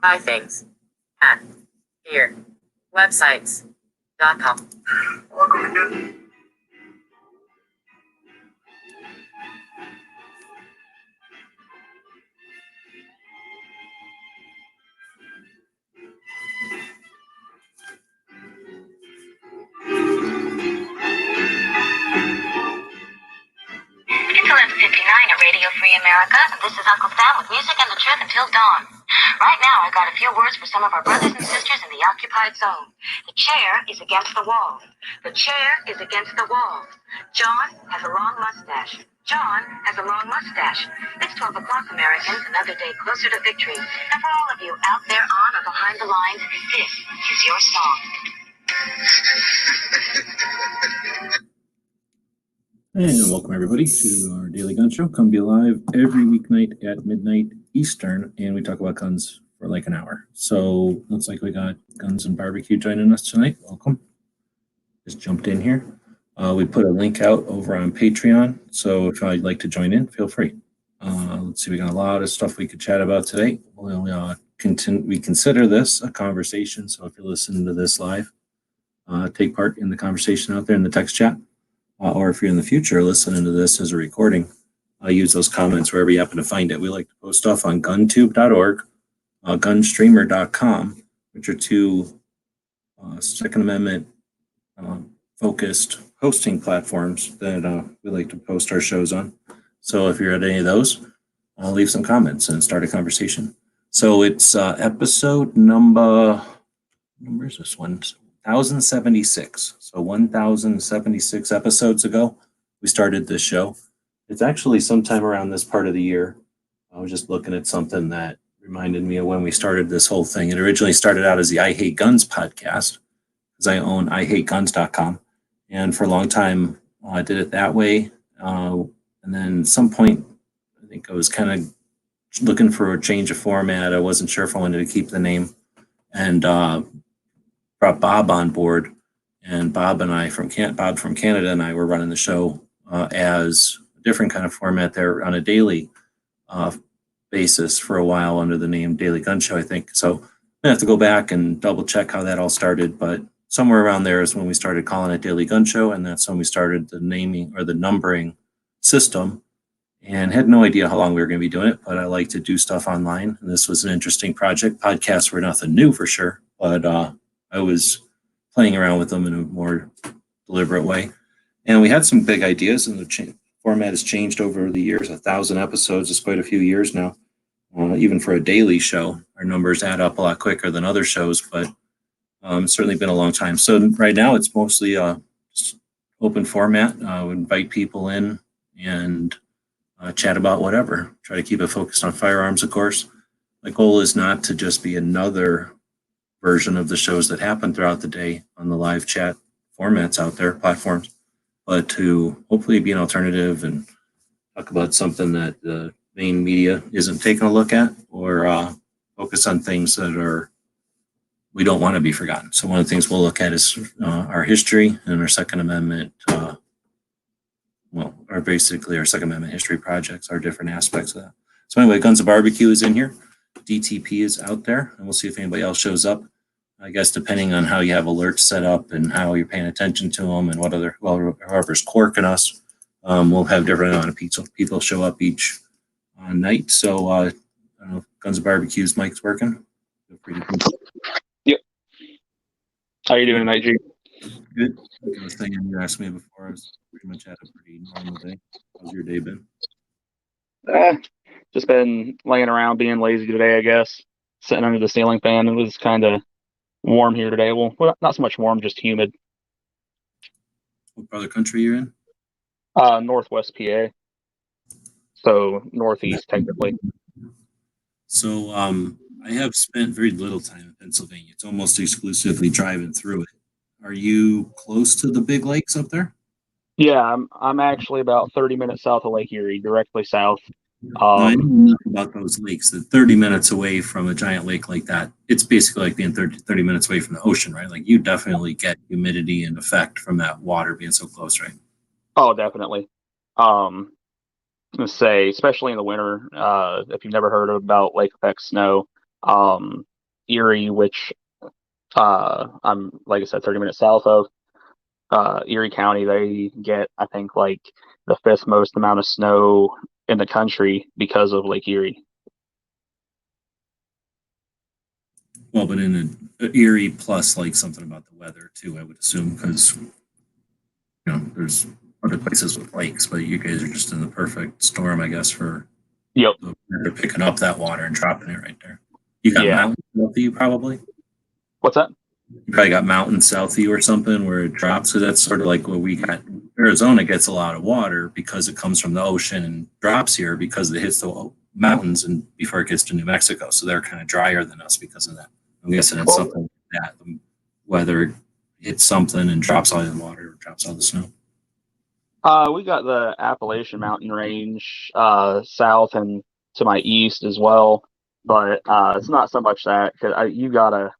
Buy things at here websites.com. Welcome again. It's 11:59 at Radio Free America, and this is Uncle Sam with music and the truth until dawn. Right now, I got a few words for some of our brothers and sisters in the occupied zone. The chair is against the wall. The chair is against the wall. John has a long mustache. John has a long mustache. It's 12 o'clock, Americans, another day closer to victory. And for all of you out there on or behind the lines, this is your song. And welcome everybody to our daily gun show. Come be live every weeknight at midnight Eastern, and we talk about guns for like an hour. So looks like we got Guns and Barbecue joining us tonight. Welcome. Just jumped in here. We put a link out over on Patreon, so if you'd like to join in, feel free. Let's see, we got a lot of stuff we could chat about today. We consider this a conversation, so if you're listening to this live, take part in the conversation out there in the text chat. Or if you're in the future listening to this as a recording, use those comments wherever you happen to find it. We like to post stuff on guntube.org, gunstreamer.com, which are two Second Amendment focused hosting platforms that we like to post our shows on. So if you're at any of those, leave some comments and start a conversation. So it's episode number is this one? 1076. So 1076 episodes ago, we started this show. It's actually sometime around this part of the year. I was just looking at something that reminded me of when we started this whole thing. It originally started out as the I Hate Guns podcast, because I own IHateGuns.com. And for a long time, I did it that way. And then at some point, I think I was kind of looking for a change of format. I wasn't sure if I wanted to keep the name. And brought Bob on board, and Bob from Canada and I were running the show as a different kind of format there on a daily basis for a while under the name Daily Gun Show, I think. So I have to go back and double check how that all started, but somewhere around there is when we started calling it Daily Gun Show, and that's when we started the naming or the numbering system, and had no idea how long we were going to be doing it, but I like to do stuff online, and this was an interesting project. Podcasts were nothing new for sure, but I was playing around with them in a more deliberate way. And we had some big ideas, and the format has changed over the years. 1,000 episodes is quite a few years now. Even for a daily show, our numbers add up a lot quicker than other shows, but it's certainly been a long time. So right now it's mostly just open format. We invite people in and chat about whatever. Try to keep it focused on firearms, of course. My goal is not to just be another version of the shows that happen throughout the day on the live chat formats out there, platforms, but to hopefully be an alternative and talk about something that the main media isn't taking a look at, or focus on things that we don't want to be forgotten. So one of the things we'll look at is our history and our Second Amendment, basically our Second Amendment history projects, our different aspects of that. So anyway, Guns and Barbecue is in here. DTP is out there, and we'll see if anybody else shows up. I guess depending on how you have alerts set up and how you're paying attention to them and whoever's quirking us, we'll have different amount of people show up each night. So I don't know if Guns and Barbecue's mic's working. Feel free to come. Yep. How you doing tonight, G? Good. Like I was thinking, you asked me before, I was pretty much had a pretty normal day. How's your day been? Just been laying around being lazy today, I guess. Sitting under the ceiling fan. It was kind of warm here today. Well, not so much warm, just humid. What part of the country you're in? Northwest PA. So northeast, technically. So I have spent very little time in Pennsylvania. It's almost exclusively driving through it. Are you close to the big lakes up there? Yeah, I'm actually about 30 minutes south of Lake Erie, directly south. I know enough about those lakes that 30 minutes away from a giant lake like that, it's basically like being 30 minutes away from the ocean, right? Like you definitely get humidity and effect from that water being so close, right? Oh, definitely. Let's say, especially in the winter, if you've never heard about lake effect snow, Erie, which I'm, like I said, 30 minutes south of Erie County. They get, I think, like the fifth most amount of snow in the country because of Lake Erie. Well, but in a Erie plus like something about the weather too, I would assume, because there's other places with lakes, but you guys are just in the perfect storm, I guess, for Yep. they're picking up that water and dropping it right there. You got Yeah. mountains south of you, probably. What's that? You probably got mountains south of you or something where it drops. So that's sort of like what we got. Arizona gets a lot of water because it comes from the ocean and drops here because it hits the mountains and before it gets to New Mexico. So they're kind of drier than us because of that. I'm guessing it's something like that. The weather hits something and drops all the water, drops all the snow. We got the Appalachian Mountain Range south and to my east as well, but it's not so much that because you got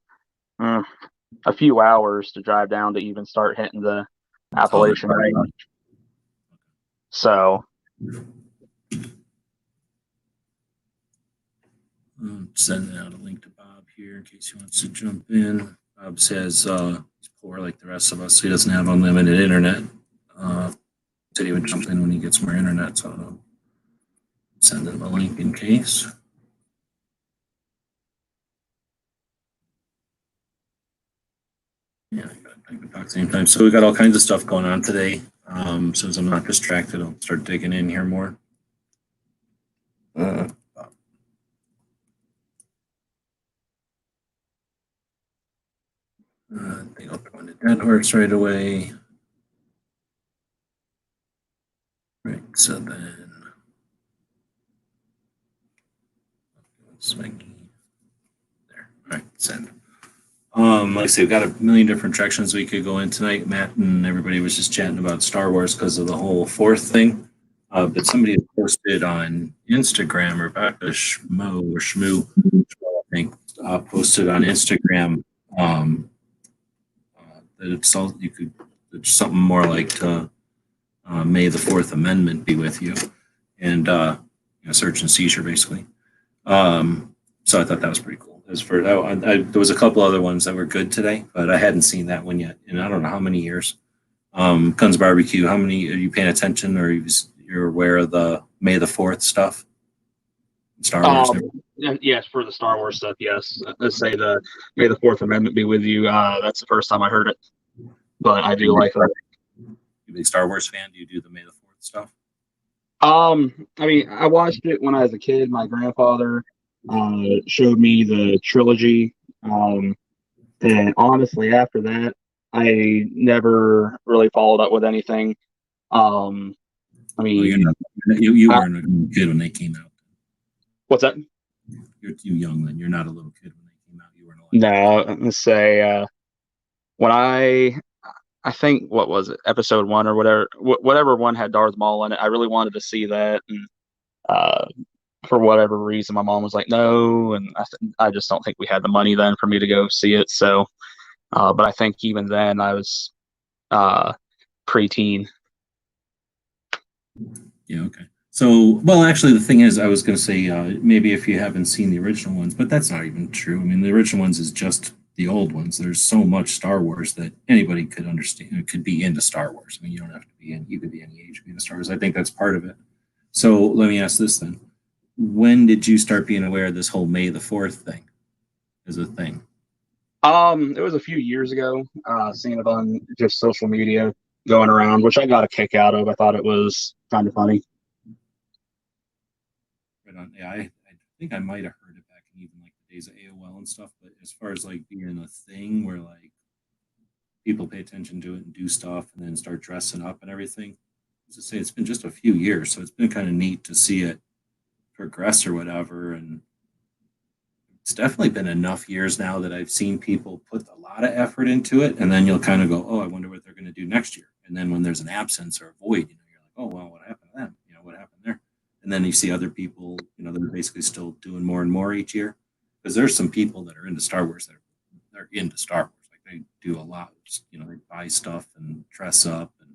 a few hours to drive down to even start hitting the Appalachian Range. So I'm sending out a link to Bob here in case he wants to jump in. Bob says he's poor like the rest of us, so he doesn't have unlimited internet. Said he would jump in when he gets more internet, so I'll send him a link in case. Yeah, I can talk at the same time. So we got all kinds of stuff going on today. So as I'm not distracted, I'll start digging in here more. I think I'll go into Dead Horse right away. Right, so then Swanky. There. All right, send. Like I say, we've got a million different directions we could go in tonight. Matt and everybody was just chatting about Star Wars because of the whole fourth thing. But somebody had posted on Instagram, Rebecca Schmo or Shmoo, I think, posted on Instagram that it's all you could. It's something more like to May the Fourth Amendment be with you, and search and seizure basically. So I thought that was pretty cool. As for there was a couple other ones that were good today, but I hadn't seen that one yet in I don't know how many years. Guns Barbecue. How many are you paying attention, or you're aware of the May the 4th stuff? Star Wars. Yes, for the Star Wars stuff. Yes, let's say the May the Fourth Amendment be with you. That's the first time I heard it, but I do like that. You a big Star Wars fan? Do you do the May the 4th stuff? I mean, I watched it when I was a kid. My grandfather showed me the trilogy, and honestly, after that, I never really followed up with anything. I mean, you weren't a kid when they came out. What's that? You're too young then. You're not a little kid when they came out. You weren't. No, let's say when I think what was it, episode 1 or whatever one had Darth Maul in it. I really wanted to see that, and for whatever reason, my mom was like, no, and I just don't think we had the money then for me to go see it. So, but I think even then I was preteen. Yeah. Okay. So, well, actually, the thing is, I was going to say maybe if you haven't seen the original ones, but that's not even true. I mean, the original ones is just the old ones. There's so much Star Wars that anybody could understand, could be into Star Wars. I mean, you don't have to be in, you could be any age being into Star Wars. I think that's part of it. So let me ask this then. When did you start being aware of this whole May the 4th thing as a thing? It was a few years ago, seeing it on just social media going around, which I got a kick out of. I thought it was kind of funny. Right on. Yeah, I think I might have heard it back in even like the days of AOL and stuff. But as far as like being a thing where like people pay attention to it and do stuff and then start dressing up and everything, as I say, it's been just a few years, so it's been kind of neat to see it progress or whatever. And it's definitely been enough years now that I've seen people put a lot of effort into it, and then you'll kind of go, oh, I wonder what they're going to do next year. And then when there's an absence or a void, you're like, oh, well, what happened to them? What happened there? And then you see other people, that are basically still doing more and more each year. Because there's some people that are into Star Wars that they're into Star Wars. Like they do a lot. They buy stuff and dress up and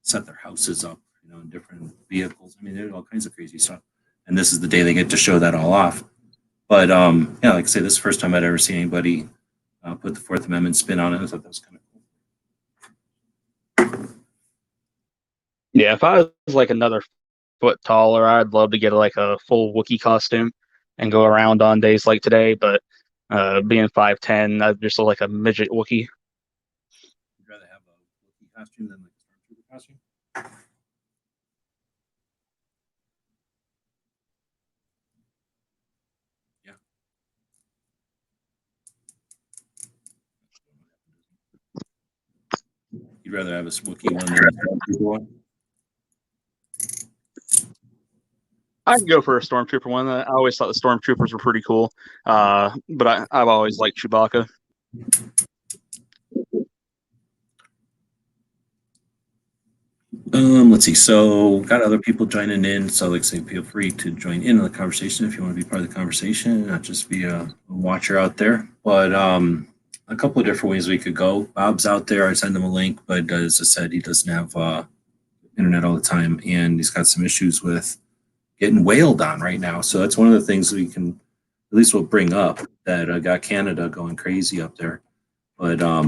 set their houses up, in different vehicles. I mean, there's all kinds of crazy stuff. And this is the day they get to show that all off. But yeah, like I say, this is the first time I'd ever seen anybody put the Fourth Amendment spin on it. I thought that was kind of cool. Yeah, if I was like another foot taller, I'd love to get like a full Wookiee costume and go around on days like today. But being 5'10", I just look like a midget Wookiee. You'd rather have a Wookiee costume than like a Stormtrooper costume? Yeah. You'd rather have a Wookiee one than a Stormtrooper one? I'd go for a Stormtrooper one. I always thought the Stormtroopers were pretty cool, but I've always liked Chewbacca. Let's see. So, got other people joining in. So, like, say, feel free to join in on the conversation if you want to be part of the conversation, not just be a watcher out there. But a couple of different ways we could go. Bob's out there. I send him a link, but as I said, he doesn't have internet all the time, and he's got some issues with getting wailed on right now. So that's one of the things we can, at least we'll bring up that got Canada going crazy up there. But I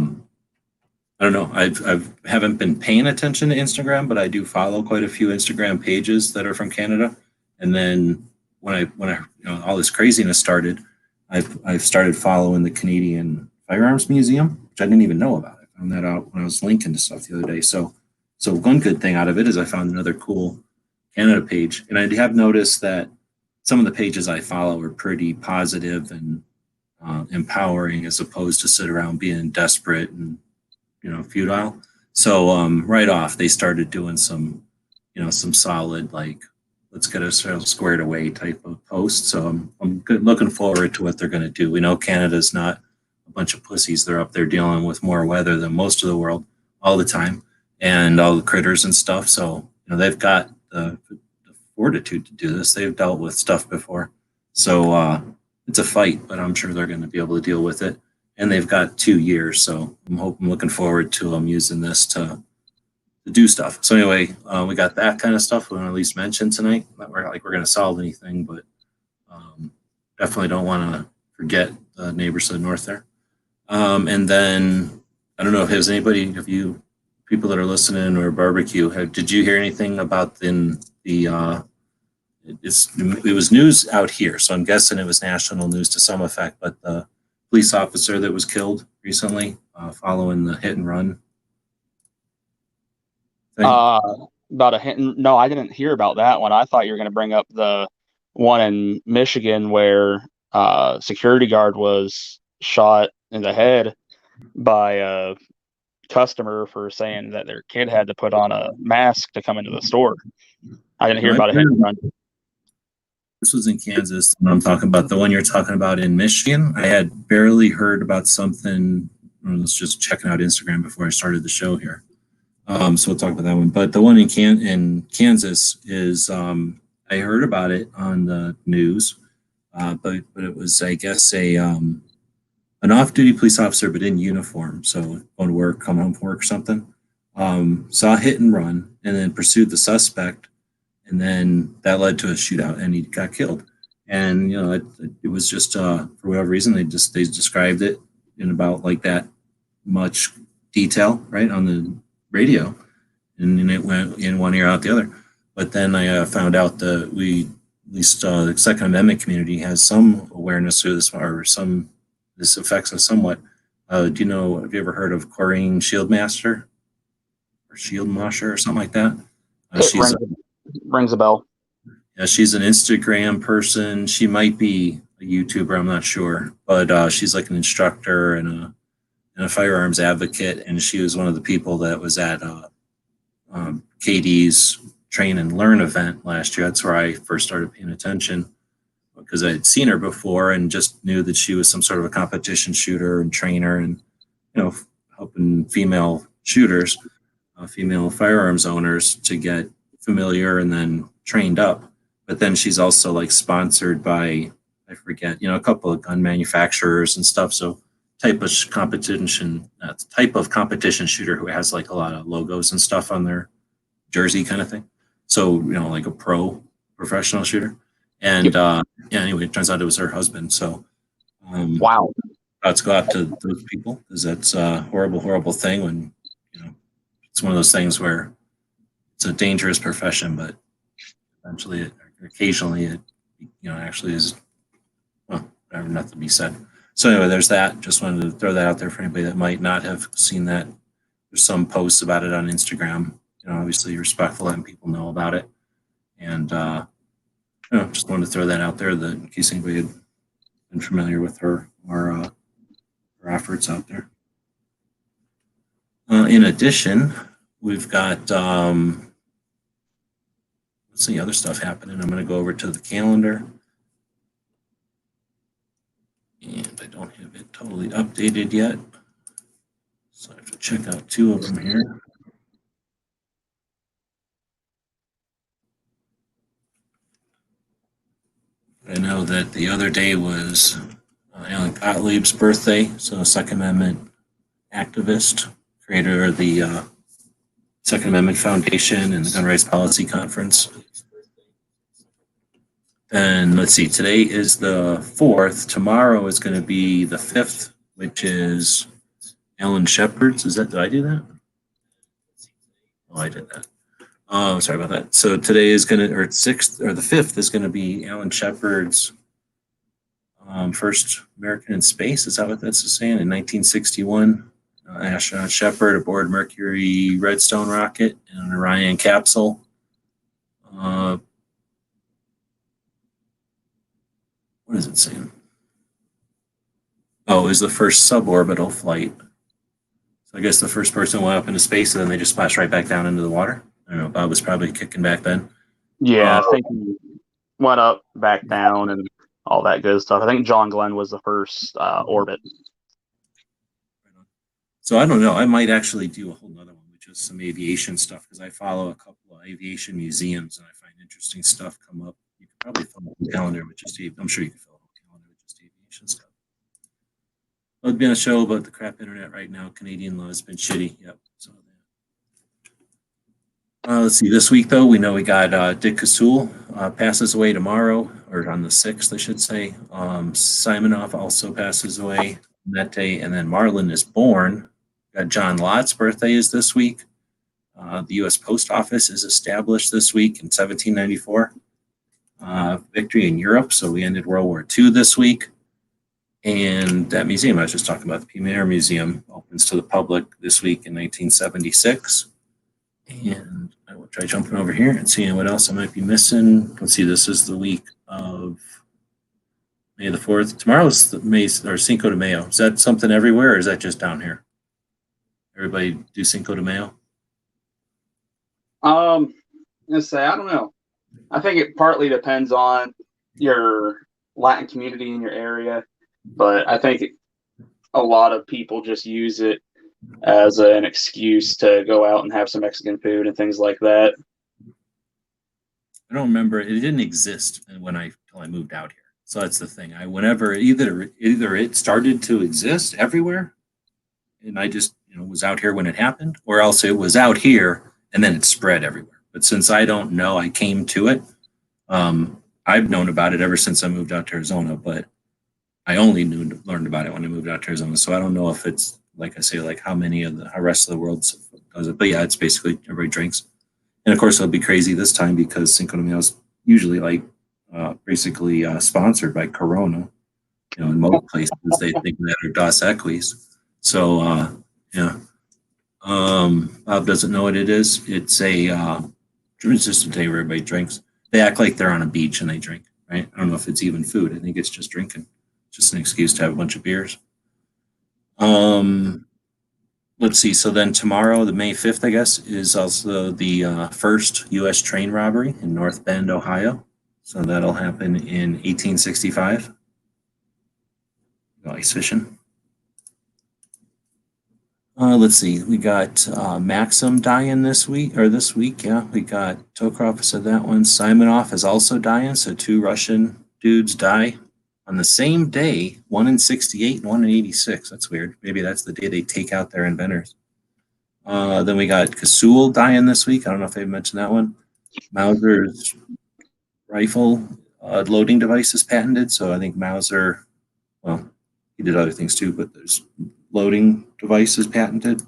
don't know. I've haven't been paying attention to Instagram, but I do follow quite a few Instagram pages that are from Canada. And then when I all this craziness started, I've started following the Canadian Firearms Museum, which I didn't even know about. I found that out when I was linking to stuff the other day. So one good thing out of it is I found another cool Canada page, and I have noticed that some of the pages I follow are pretty positive and empowering, as opposed to sit around being desperate and futile. So right off, they started doing some solid, like, let's get ourselves squared away type of posts. So I'm good, looking forward to what they're going to do. We know Canada's not a bunch of pussies. They're up there dealing with more weather than most of the world all the time, and all the critters and stuff. So they've got the fortitude to do this. They've dealt with stuff before. So it's a fight, but I'm sure they're going to be able to deal with it. And they've got 2 years, so I'm looking forward to them using this to do stuff. So anyway, we got that kind of stuff we want to at least mention tonight. Not we're going to solve anything, but definitely don't want to forget the neighbors to the north there. And then I don't know if there's anybody, if you people that are listening or barbecue, did you hear anything about it was news out here, so I'm guessing it was national news to some effect, but the police officer that was killed recently following the hit and run thing. About a hit. No, I didn't hear about that one. I thought you were going to bring up the one in Michigan where security guard was shot in the head by a customer for saying that their kid had to put on a mask to come into the store. I didn't hear about a hit and run. This was in Kansas. When I'm talking about the one you're talking about in Michigan, I had barely heard about something. I was just checking out Instagram before I started the show here. So we'll talk about that one. But the one in Kansas is I heard about it on the news, but it was, I guess, an off-duty police officer, but in uniform, so going to work, come home from work or something. Saw a hit and run, and then pursued the suspect, and then that led to a shootout, and he got killed. And it was just for whatever reason they described it in about like that much detail, right, on the radio, and then it went in one ear out the other. But then I found out that at least the Second Amendment community has some awareness of this, or this affects us somewhat. Have you ever heard of Corrine Shieldmaster or Shieldmasher or something like that? She's rings a bell. Yeah, she's an Instagram person. She might be a YouTuber, I'm not sure, but she's like an instructor and a firearms advocate, and she was one of the people that was at KD's Train and Learn event last year. That's where I first started paying attention, because I had seen her before and just knew that she was some sort of a competition shooter and trainer, and helping female shooters, female firearms owners to get familiar and then trained up. But then she's also like sponsored by, I forget, a couple of gun manufacturers and stuff. So type of competition shooter who has like a lot of logos and stuff on their jersey kind of thing. So like a professional shooter. And yeah, anyway, it turns out it was her husband. So Wow. thoughts go out to those people because that's a horrible, horrible thing when, it's one of those things where it's a dangerous profession, but eventually, occasionally, it, actually is, well, whatever, nothing to be said. So anyway, there's that. Just wanted to throw that out there for anybody that might not have seen that. There's some posts about it on Instagram. Obviously respectful, letting people know about it. And, just wanted to throw that out there that in case anybody had been familiar with her or her efforts out there. In addition, we've got let's see other stuff happening. I'm going to go over to the calendar, and I don't have it totally updated yet, so I have to check out two of them here. I know that the other day was Alan Gottlieb's birthday, so Second Amendment activist, creator of the Second Amendment Foundation and the Gun Rights Policy Conference. And let's see, today is the 4th. Tomorrow is going to be the 5th, which is Alan Shepard's. Did I do that? Oh, I did that. Oh, sorry about that. So today is going to, or 6th, or the 5th is going to be Alan Shepard's first American in space. Is that what that's saying? In 1961, astronaut Shepard aboard Mercury Redstone rocket and an Orion capsule. What is it saying? Oh, is the first suborbital flight. So I guess the first person went up into space and then they just splashed right back down into the water. I don't know. Bob was probably kicking back then. Yeah, I think he went up, back down, and all that good stuff. I think John Glenn was the first orbit. So I don't know. I might actually do a whole nother one with just some aviation stuff because I follow a couple of aviation museums and I find interesting stuff come up. You could probably fill out the calendar with just I'm sure you can fill out the calendar with just aviation stuff. It'll be on a show about the crap internet right now. Canadian law has been shitty. Yep. So let's see. This week, though, we know we got Dick Kasul passes away tomorrow, or on the 6th, I should say. Simonoff also passes away on that day. And then Marlin is born. Got John Lott's birthday is this week. The U.S. Post Office is established this week in 1794. Victory in Europe. So we ended World War II this week. And that museum I was just talking about, the Premier Museum, opens to the public this week in 1976. And I will try jumping over here and seeing what else I might be missing. Let's see, this is the week of May the 4th. Tomorrow's May or Cinco de Mayo. Is that something everywhere or is that just down here? Everybody do Cinco de Mayo? Let's say, I don't know. I think it partly depends on your Latin community in your area, but I think a lot of people just use it as an excuse to go out and have some Mexican food and things like that. I don't remember. It didn't exist until I moved out here. So that's the thing. Whenever either it started to exist everywhere, and I just was out here when it happened, or else it was out here and then it spread everywhere. But since I don't know, I came to it. I've known about it ever since I moved out to Arizona, but I only learned about it when I moved out to Arizona. So I don't know if it's like I say, like how many of the rest of the world does it. But yeah, it's basically everybody drinks. And of course, it'll be crazy this time because Cinco de Mayo is usually like basically sponsored by Corona. In most places they think that are Dos Equis. So yeah, Bob doesn't know what it is. It's just a day where everybody drinks. They act like they're on a beach and they drink. Right? I don't know if it's even food. I think it's just drinking. Just an excuse to have a bunch of beers. Let's see. So then tomorrow, the May 5th, I guess, is also the first U.S. train robbery in North Bend, Ohio. So that'll happen in 1865. Ice fishing. Let's see. We got Maxim dying this week. Yeah, we got Tokarov said that one. Simonoff is also dying. So 2 Russian dudes die on the same day, one in 68 and one in 86. That's weird. Maybe that's the day they take out their inventors. Then we got Kasul dying this week. I don't know if I mentioned that one. Mauser's rifle loading device is patented. So I think Mauser, well, he did other things too, but there's loading device is patented.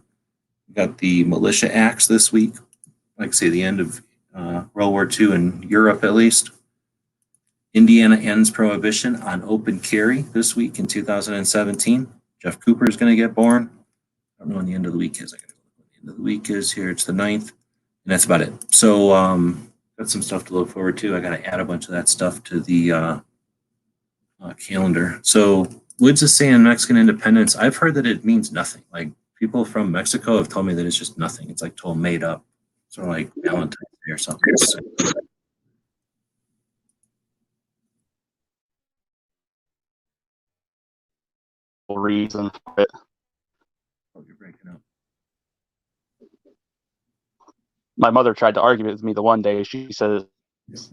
We got the militia acts this week, like say the end of World War II in Europe at least. Indiana ends prohibition on open carry this week in 2017. Jeff Cooper is going to get born. I don't know when the end of the week is. I got to know when the end of the week is here. It's the 9th, and that's about it. So got some stuff to look forward to. I got to add a bunch of that stuff to the calendar. So Woods is saying Mexican independence. I've heard that it means nothing. Like people from Mexico have told me that it's just nothing. It's like total made up. Sort of like Valentine's Day or something. So, reason for it. oh, you're breaking up. My mother tried to argue with me the one day. She says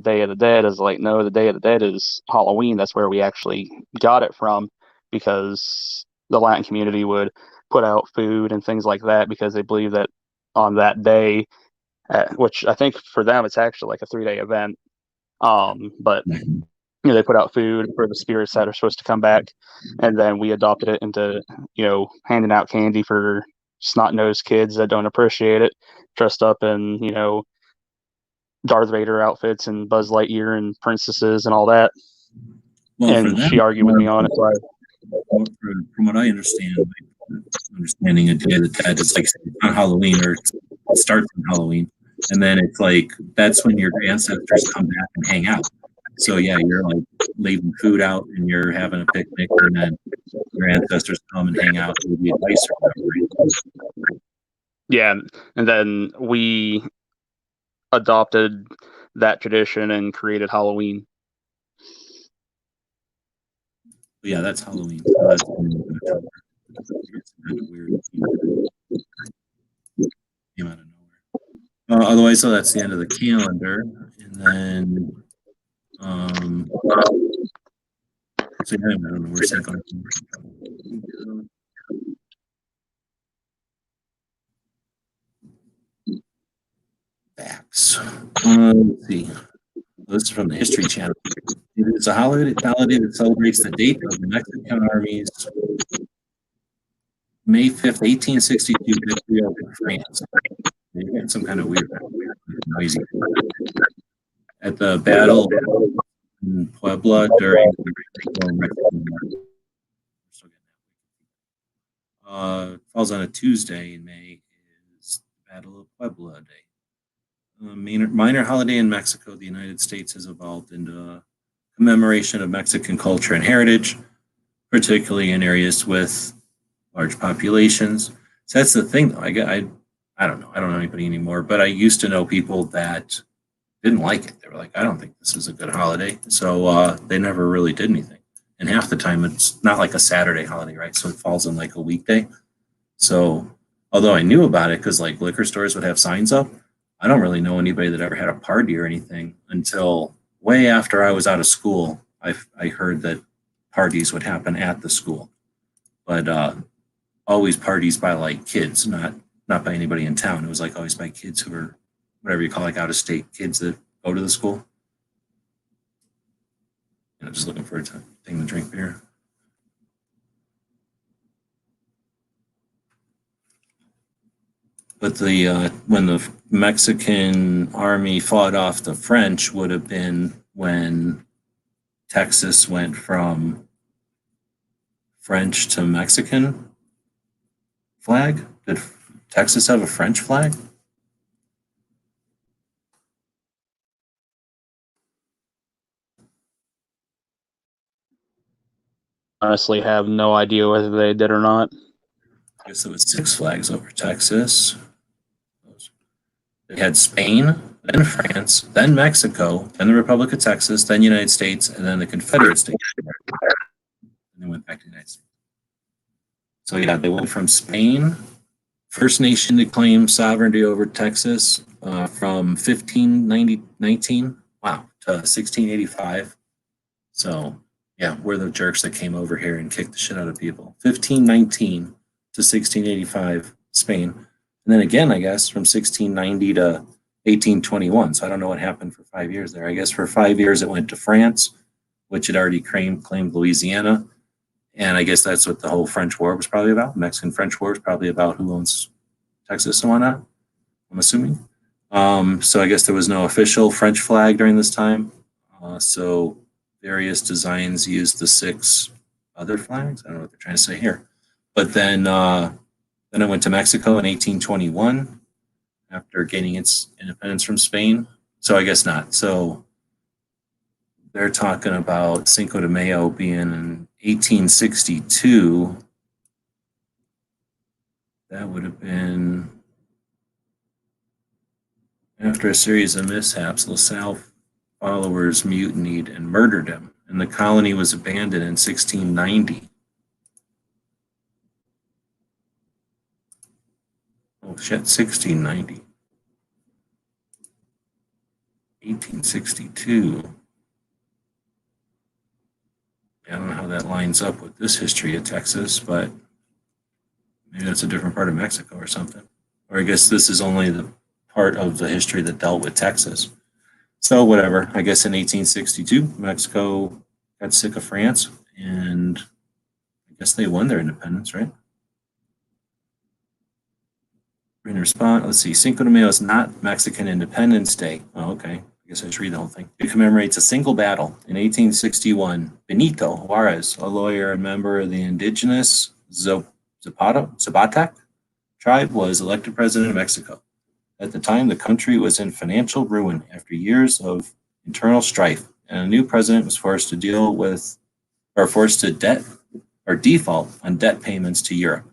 Day of the Dead is like, no, the Day of the Dead is Halloween. That's where we actually got it from, because the Latin community would put out food and things like that because they believe that on that day, which I think for them it's actually like a 3-day event, but they put out food for the spirits that are supposed to come back, and then we adopted it into handing out candy for snot-nosed kids that don't appreciate it, dressed up in Darth Vader outfits and Buzz Lightyear and princesses and all that. Well, and she argued with me on it. So from what I understand, understanding a Day of the Dead is like on Halloween, or it starts on Halloween, and then it's like that's when your ancestors come back and hang out. So yeah, you're like leaving food out and you're having a picnic, and then your ancestors come and hang out, maybe advice or whatever. Yeah, and then we adopted that tradition and created Halloween. But yeah, that's Halloween. So that's it's kind of weird. Came out of nowhere. Otherwise, so that's the end of the calendar, and then so yeah, I don't know where's that going. Facts. Let's see. This is from the History Channel. It is a holiday that celebrates the date of the Mexican Army's May 5th, 1862 victory over France. You're getting some kind of weird noisy. At the Battle in Puebla during the Mexican War. Falls on a Tuesday in May, is the Battle of Puebla Day. Minor holiday in Mexico, the United States has evolved into a commemoration of Mexican culture and heritage, particularly in areas with large populations. So that's the thing, though. I don't know. I don't know anybody anymore, but I used to know people that didn't like it. They were like, I don't think this is a good holiday. So they never really did anything. And half the time, it's not like a Saturday holiday, right? So it falls on like a weekday. So although I knew about it because like liquor stores would have signs up, I don't really know anybody that ever had a party or anything until way after I was out of school. I heard that parties would happen at the school, but always parties by like kids, not by anybody in town. It was like always by kids who were whatever you call like out of state kids that go to the school. Just looking for a thing to drink beer. But when the Mexican army fought off the French would have been when Texas went from French to Mexican flag. Did Texas have a French flag? Honestly, have no idea whether they did or not. I guess it was 6 flags over Texas. They had Spain, then France, then Mexico, then the Republic of Texas, then United States, and then the Confederate States. And they went back to the United States. So yeah, they went from Spain, first nation to claim sovereignty over Texas, from 1519, wow, to 1685. So yeah, we're the jerks that came over here and kicked the shit out of people. 1519 to 1685, Spain. And then again, I guess, from 1690 to 1821. So I don't know what happened for 5 years there. I guess for 5 years it went to France, which had already claimed Louisiana. And I guess that's what the whole French War was probably about. Mexican-French War is probably about who owns Texas and whatnot, I'm assuming. So I guess there was no official French flag during this time. So various designs used the 6 other flags. I don't know what they're trying to say here. But then it went to Mexico in 1821 after gaining its independence from Spain. So I guess not. So they're talking about Cinco de Mayo being in 1862. That would have been after a series of mishaps. LaSalle followers mutinied and murdered him, and the colony was abandoned in 1690. Oh shit, 1690. 1862. I don't know how that lines up with this history of Texas, but maybe that's a different part of Mexico or something. Or I guess this is only the part of the history that dealt with Texas. So whatever. I guess in 1862, Mexico got sick of France, and I guess they won their independence, right? In response, let's see. Cinco de Mayo is not Mexican Independence Day. Oh, okay. I guess I should read the whole thing. It commemorates a single battle. In 1861, Benito Juarez, a lawyer and member of the indigenous Zapotec tribe, was elected president of Mexico. At the time, the country was in financial ruin after years of internal strife, and a new president was forced to default on debt payments to Europe.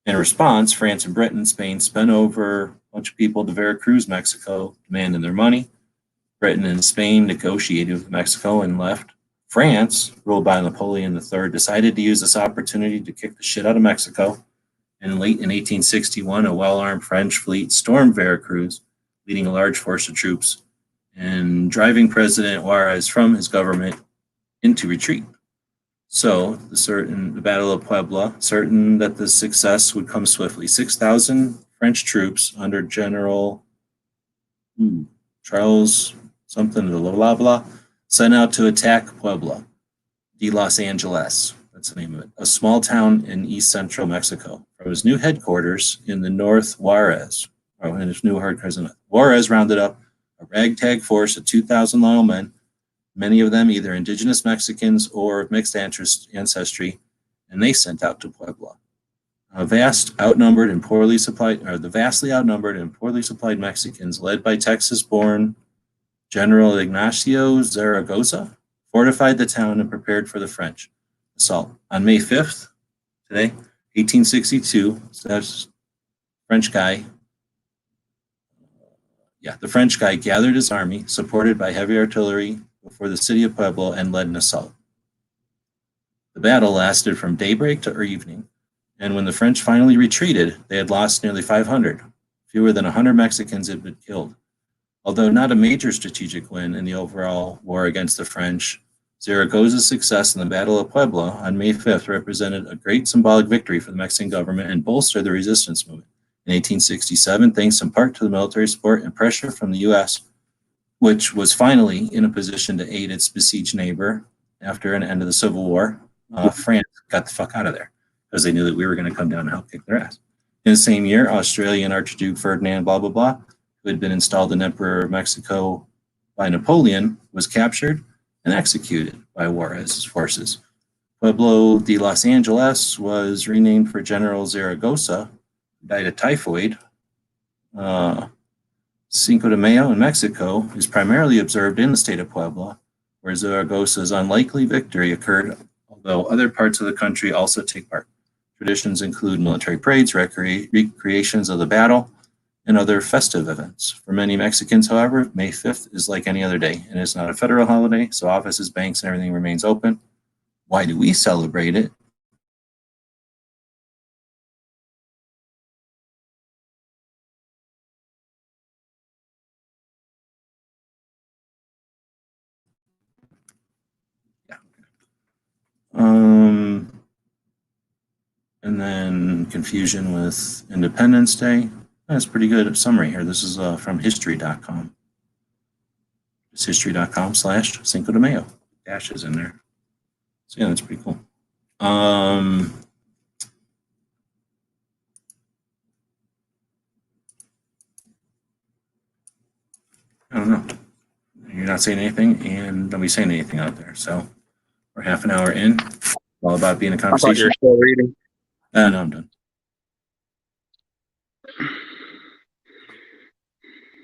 In response, France and Britain, Spain spent over a bunch of people to Veracruz, Mexico, demanding their money. Britain and Spain negotiated with Mexico and left. France, ruled by Napoleon III, decided to use this opportunity to kick the shit out of Mexico. And late in 1861, a well-armed French fleet stormed Veracruz, leading a large force of troops and driving President Juarez from his government into retreat. So the Battle of Puebla, certain that the success would come swiftly. 6,000 French troops under General Charles something, blah, blah, blah, sent out to attack Puebla de Los Angeles. That's the name of it. A small town in east central Mexico. From his new headquarters in the north, Juarez rounded up a ragtag force of 2,000 loyal men, many of them either indigenous Mexicans or of mixed ancestry, and they sent out to Puebla. The vastly outnumbered and poorly supplied Mexicans, led by Texas-born General Ignacio Zaragoza, fortified the town and prepared for the French assault. On May 5th, today, 1862, the French guy gathered his army, supported by heavy artillery, before the city of Puebla and led an assault. The battle lasted from daybreak to evening, and when the French finally retreated, they had lost nearly 500. Fewer than 100 Mexicans had been killed. Although not a major strategic win in the overall war against the French, Zaragoza's success in the Battle of Puebla on May 5th represented a great symbolic victory for the Mexican government and bolstered the resistance movement. In 1867, thanks in part to the military support and pressure from the U.S., which was finally in a position to aid its besieged neighbor after an end of the Civil War, France got the fuck out of there because they knew that we were going to come down and help kick their ass. In the same year, Australian Archduke Ferdinand blah, blah, blah, who had been installed as Emperor of Mexico by Napoleon, was captured and executed by Juarez's forces. Pueblo de Los Angeles was renamed for General Zaragoza, who died of typhoid. Cinco de Mayo in Mexico is primarily observed in the state of Puebla, where Zaragoza's unlikely victory occurred, although other parts of the country also take part. Traditions include military parades, recreations of the battle, and other festive events. For many Mexicans, however, May 5th is like any other day, and it's not a federal holiday, so offices, banks, and everything remains open. Why do we celebrate it? And then confusion with Independence Day. That's pretty good summary here. This is from history.com. It's history.com/Cinco de Mayo. Dashes in there. So yeah, that's pretty cool. I don't know. You're not saying anything, and nobody's saying anything out there. So we're half an hour in. All about being a I thought you conversation. were still reading. No, I'm done.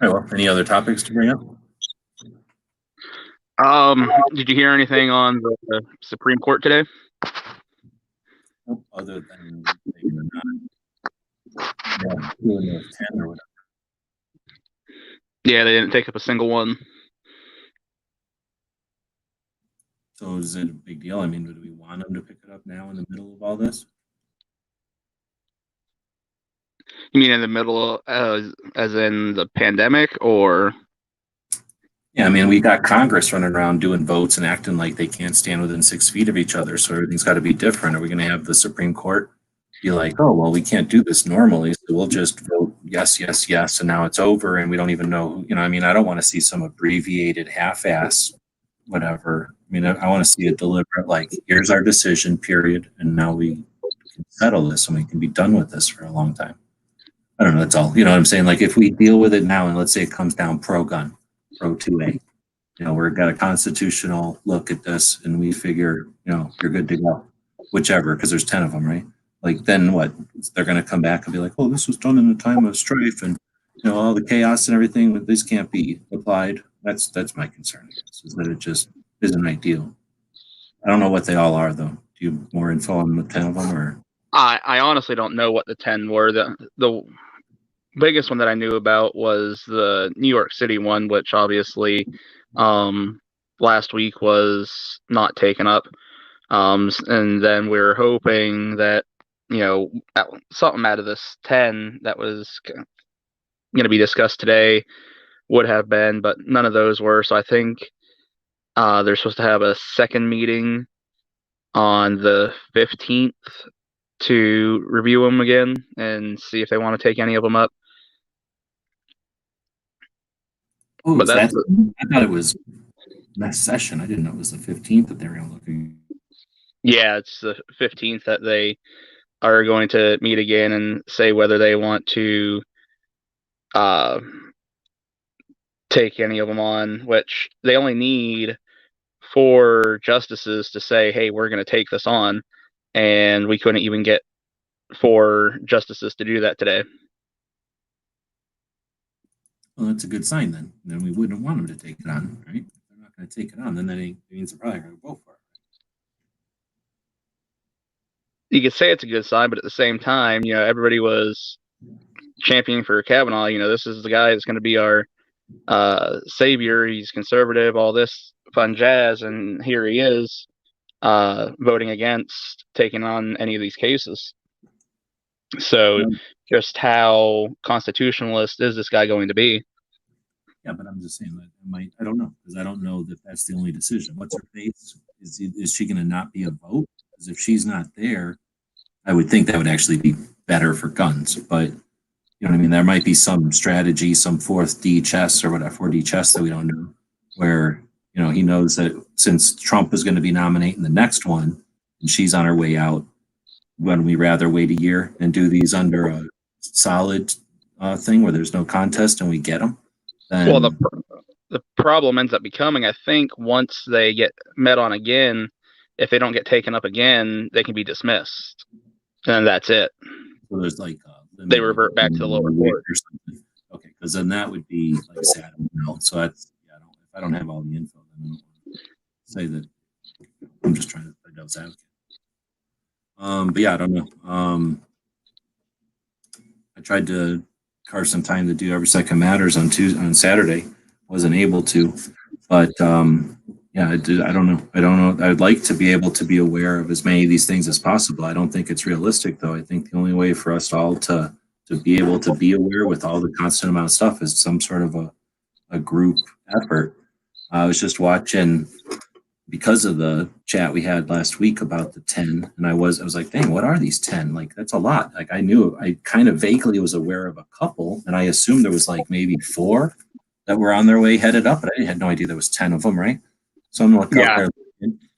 All right, well, any other topics to bring up? Did you hear anything on the Supreme Court today? Nope, other than doing those 10 or whatever. Yeah, they didn't take up a single one. So is it a big deal? I mean, do we want them to pick it up now in the middle of all this? You mean in the middle, as in the pandemic, or? Yeah, I mean, we got Congress running around doing votes and acting like they can't stand within 6 feet of each other. So everything's got to be different. Are we going to have the Supreme Court be like, oh, well, we can't do this normally, so we'll just vote yes, yes, yes, and now it's over, and we don't even know. I mean, I don't want to see some abbreviated half-ass whatever. I mean, I want to see a deliberate, like, here's our decision, period, and now we can settle this and we can be done with this for a long time. I don't know. That's all. You know what I'm saying? Like, if we deal with it now, and let's say it comes down pro-gun, pro-2A, we've got a constitutional look at this, and we figure, you're good to go, whichever, because there's 10 of them, right? Like, then what? They're going to come back and be like, oh, this was done in a time of strife, and all the chaos and everything. But this can't be applied. That's my concern. Is that it just isn't ideal. I don't know what they all are, though. Do you have more info on the 10 of them, or? I honestly don't know what the 10 were. The biggest one that I knew about was the New York City one, which obviously last week was not taken up. And then we were hoping that, something out of this 10 that was going to be discussed today would have been, but none of those were. So I think they're supposed to have a second meeting on the 15th to review them again and see if they want to take any of them up. Oh, but I thought it was next session. I didn't know it was the 15th that they were looking. Yeah, it's the 15th that they are going to meet again and say whether they want to take any of them on, which they only need 4 justices to say, hey, we're going to take this on, and we couldn't even get 4 justices to do that today. Well, that's a good sign then. Then we wouldn't want them to take it on, right? If they're not going to take it on, then that means they're probably going to vote for it. You could say it's a good sign, but at the same time, everybody was championing for Kavanaugh. This is the guy that's going to be our savior. He's conservative, all this fun jazz, and here he is voting against taking on any of these cases. So just how constitutionalist is this guy going to be? Yeah, but I'm just saying that I don't know, because I don't know that that's the only decision. What's her face? Is she going to not be a vote? Because if she's not there, I would think that would actually be better for guns. But you know what I mean? There might be some strategy, some 4D chess or whatever, 4D chess that we don't know, where he knows that since Trump is going to be nominating the next one, and she's on her way out, when we rather wait a year and do these under a solid thing where there's no contest and we get them. Well, the problem ends up becoming, I think, once they get met on again, if they don't get taken up again, they can be dismissed, and that's it. So there's like they revert back to the lower court or something. Okay, because then that would be like sad. So that's if I don't have all the info, then I don't want to say that. I'm just trying to play devil's advocate. But yeah, I don't know. I tried to carve some time to do Every Second Matters on Saturday. Wasn't able to, but yeah, I did. I don't know. I'd like to be able to be aware of as many of these things as possible. I don't think it's realistic, though. I think the only way for us all to be able to be aware with all the constant amount of stuff is some sort of a group effort. I was just watching because of the chat we had last week about the 10, and I was like, dang, what are these 10? Like, that's a lot. Like, I kind of vaguely was aware of a couple, and I assumed there was like maybe 4 that were on their way headed up, but I had no idea there was 10 of them, right? So I'm like out there.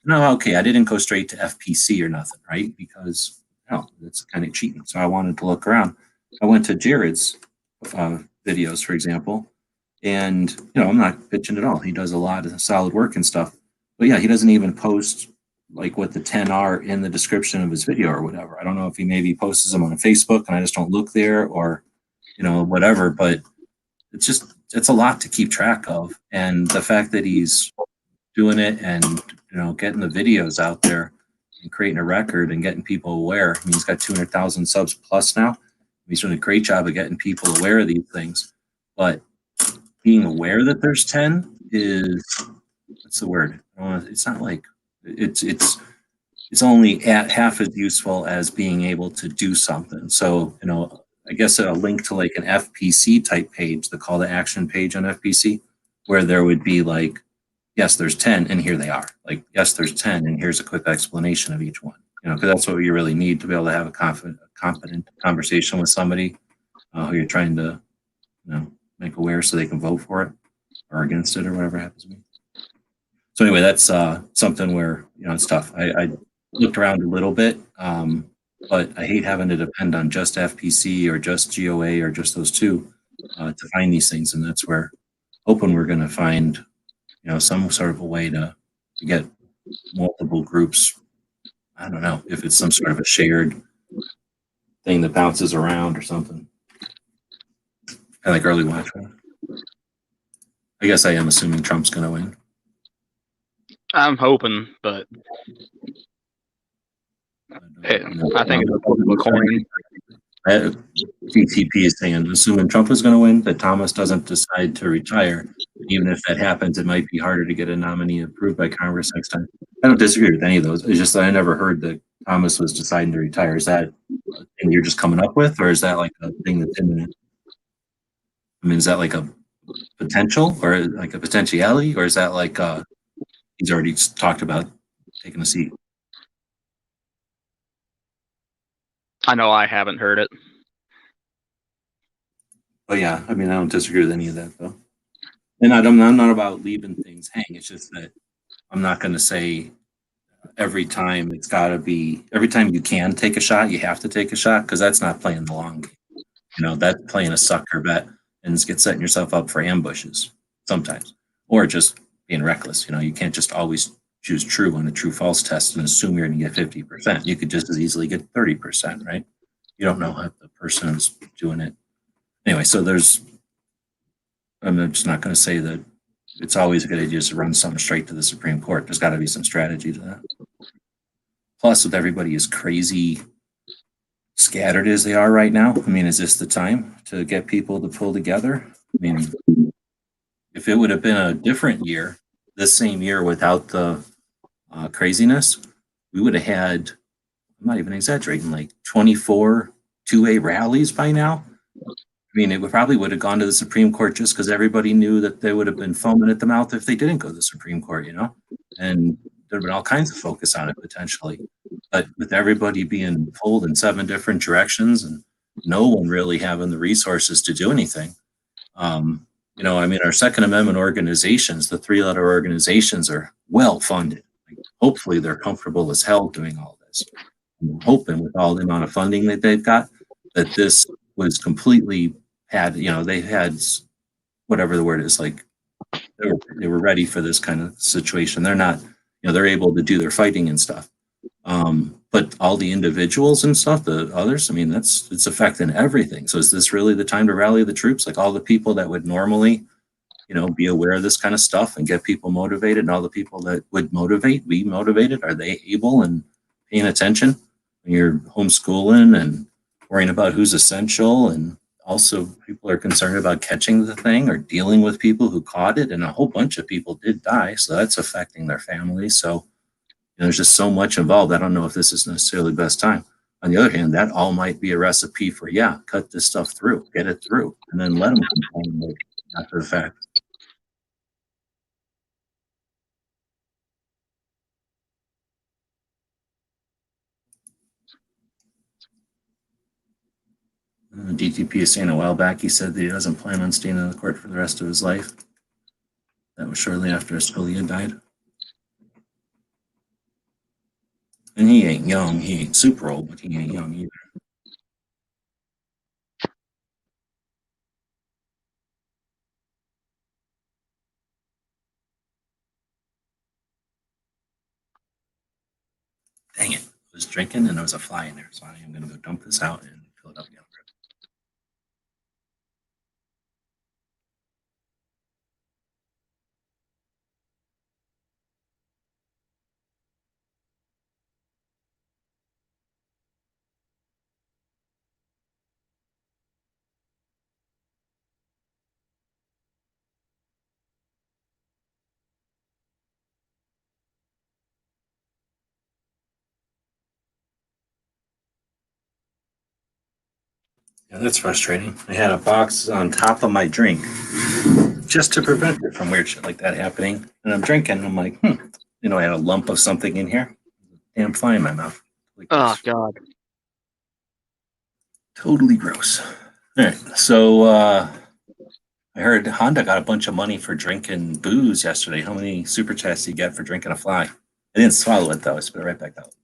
No, okay, I didn't go straight to FPC or nothing, right? Because that's kind of cheating. So I wanted to look around. I went to Jared's videos, for example, and I'm not bitching at all. He does a lot of solid work and stuff. But yeah, he doesn't even post like what the 10 are in the description of his video or whatever. I don't know if he maybe posts them on Facebook and I just don't look there, or whatever. But it's a lot to keep track of, and the fact that he's doing it and getting the videos out there and creating a record and getting people aware. I mean, he's got 200,000 subs plus now. He's doing a great job of getting people aware of these things. But being aware that there's 10 is, what's the word? It's not like it's only at half as useful as being able to do something. So, I guess a link to like an FPC type page, the call to action page on FPC, where there would be like, yes, there's 10 and here they are. Like, yes, there's 10 and here's a quick explanation of each one. Because that's what you really need to be able to have a competent conversation with somebody who you're trying to, make aware so they can vote for it or against it or whatever happens to be. So anyway, that's something where, it's tough. I looked around a little bit, but I hate having to depend on just FPC or just GOA or just those two to find these things. And that's where hoping we're going to find some sort of a way to get multiple groups. I don't know if it's some sort of a shared thing that bounces around or something. Kind of like early watch. I guess I am assuming Trump's going to win. I'm hoping, but I think it's a political coin. TTP is saying, assuming Trump is going to win, that Thomas doesn't decide to retire. Even if that happens, it might be harder to get a nominee approved by Congress next time. I don't disagree with any of those. It's just that I never heard that Thomas was deciding to retire. Is that a thing you're just coming up with, or is that like a thing that's imminent? I mean, is that like a potential or like a potentiality, or is that like he's already talked about taking a seat? I know I haven't heard it. But yeah, I mean, I don't disagree with any of that though. And I'm not about leaving things hang. It's just that I'm not going to say every time it's got to be, every time you can take a shot, you have to take a shot, because that's not playing the long game. That's playing a sucker bet and get setting yourself up for ambushes sometimes, or just being reckless. You can't just always choose true on a true false test and assume you're going to get 50%. You could just as easily get 30%, right? You don't know how the person is doing it. Anyway, so I'm just not going to say that it's always a good idea to run something straight to the Supreme Court. There's got to be some strategy to that. Plus, with everybody as crazy scattered as they are right now, I mean, is this the time to get people to pull together? I mean, if it would have been a different year, this same year without the craziness, we would have had, I'm not even exaggerating, like 24 2A rallies by now. I mean, probably would have gone to the Supreme Court just because everybody knew that they would have been foaming at the mouth if they didn't go to the Supreme Court, and there'd been all kinds of focus on it potentially. But with everybody being pulled in 7 different directions and no one really having the resources to do anything, I mean, our Second Amendment organizations, the 3-letter organizations, are well funded. Hopefully they're comfortable as hell doing all this. I'm hoping with all the amount of funding that they've got, that this was completely they had whatever the word is, like they were ready for this kind of situation. They're not, they're able to do their fighting and stuff. But all the individuals and stuff, the others, I mean, it's affecting everything. So is this really the time to rally the troops? Like all the people that would normally, be aware of this kind of stuff and get people motivated, and all the people that would be motivated, are they able and paying attention when you're homeschooling and worrying about who's essential? And also people are concerned about catching the thing or dealing with people who caught it. And a whole bunch of people did die. So that's affecting their families. So there's just so much involved. I don't know if this is necessarily the best time. On the other hand, that all might be a recipe for, cut this stuff through, get it through, and then let them complain after the fact. DTP is saying a while back, he said that he doesn't plan on staying in the court for the rest of his life. That was shortly after Scalia died. And he ain't young. He ain't super old, but he ain't young either. Dang it. I was drinking and there was a fly in there, so I am going to go dump this out and fill it up again. Yeah, that's frustrating. I had a box on top of my drink just to prevent it from weird shit like that happening. And I'm drinking, and I'm like, I had a lump of something in here. Damn fly in my mouth. Like, Oh God. totally gross. All right, so I heard Honda got a bunch of money for drinking booze yesterday. How many super chats do you get for drinking a fly? I didn't swallow it though. I spit it right back out.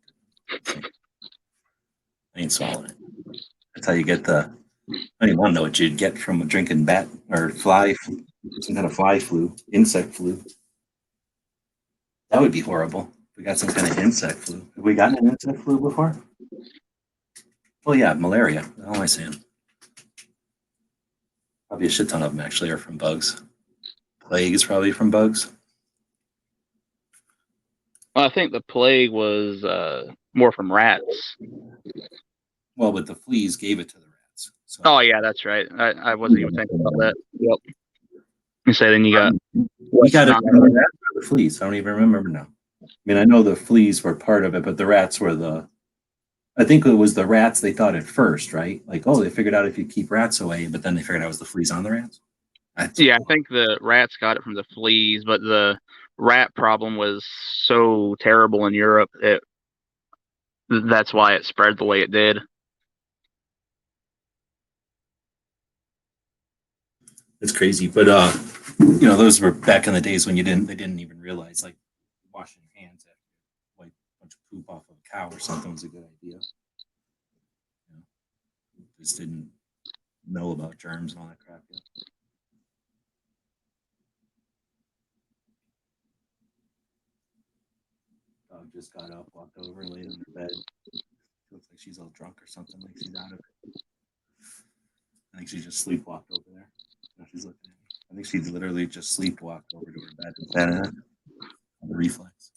I ain't swallowing it. That's how you get the. I don't even want to know what you'd get from drinking bat or fly, some kind of fly flu, insect flu. That would be horrible. We got some kind of insect flu. Have we gotten an insect flu before? Well, yeah, malaria. What the hell am I saying? Probably a shit ton of them actually are from bugs. Plague is probably from bugs. Well, I think the plague was more from rats. Well, but the fleas gave it to the rats. So. Oh yeah, that's right. I wasn't even thinking about that. Yep. You say then you got we got it from the rats or the fleas. I don't even remember now. I mean, I know the fleas were part of it, but the rats were the. I think it was the rats they thought at first, right? Like, oh, they figured out if you keep rats away, but then they figured out it was the fleas on the rats. Yeah, I think the rats got it from the fleas, but the rat problem was so terrible in Europe that's why it spread the way it did. It's crazy, but those were back in the days when they didn't even realize like washing your hands after you wipe a bunch of poop off of a cow or something was a good idea. Just didn't know about germs and all that crap yet. Dog just got up, walked over, laid on her bed. Looks like she's all drunk or something, like she's out of it. I think she just sleepwalked over there. Now she's looking at me. I think she literally just sleepwalked over to her bed and sat in it. The reflex.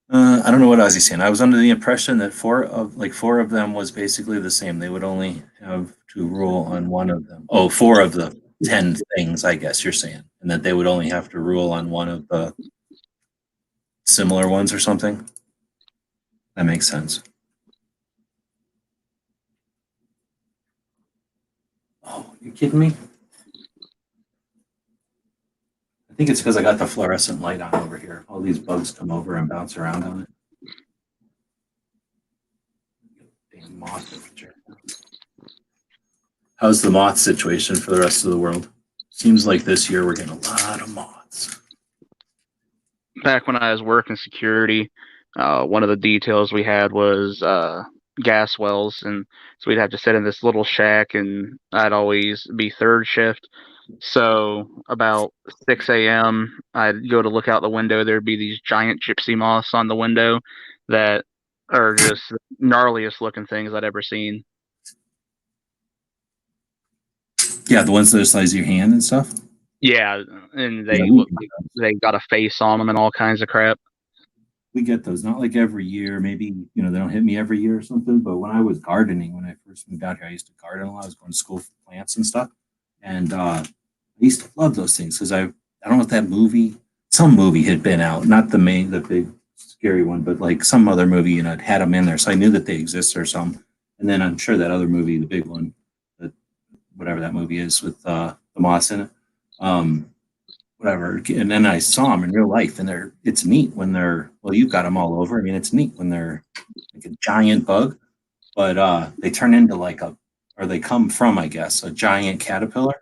I don't know what I was saying. I was under the impression that four of them was basically the same. They would only have to rule on one of them. Oh, 4 of the 10 things, I guess you're saying, and that they would only have to rule on one of the similar ones or something. That makes sense. Oh, you kidding me? I think it's because I got the fluorescent light on over here. All these bugs come over and bounce around on it. Damn moth temperature. How's the moth situation for the rest of the world? Seems like this year we're getting a lot of moths. Back when I was working security, one of the details we had was gas wells, and so we'd have to sit in this little shack, and I'd always be third shift. So about 6 a.m., I'd go to look out the window. There'd be these giant gypsy moths on the window that are just the gnarliest looking things I'd ever seen. Yeah, the ones that are the size of your hand and stuff. Yeah, and they got a face on them and all kinds of crap. We get those, not like every year. Maybe, they don't hit me every year or something. But when I was gardening, when I first moved out here, I used to garden a lot. I was going to school for plants and stuff. And I used to love those things because I don't know if that movie, some movie had been out, not the big scary one, but like some other movie, it had them in there. So I knew that they existed or something. And then I'm sure that other movie, the big one, whatever that movie is with the moths in it, whatever. And then I saw them in real life, and it's neat when you've got them all over. I mean, it's neat when they're like a giant bug, but they turn into they come from, I guess, a giant caterpillar.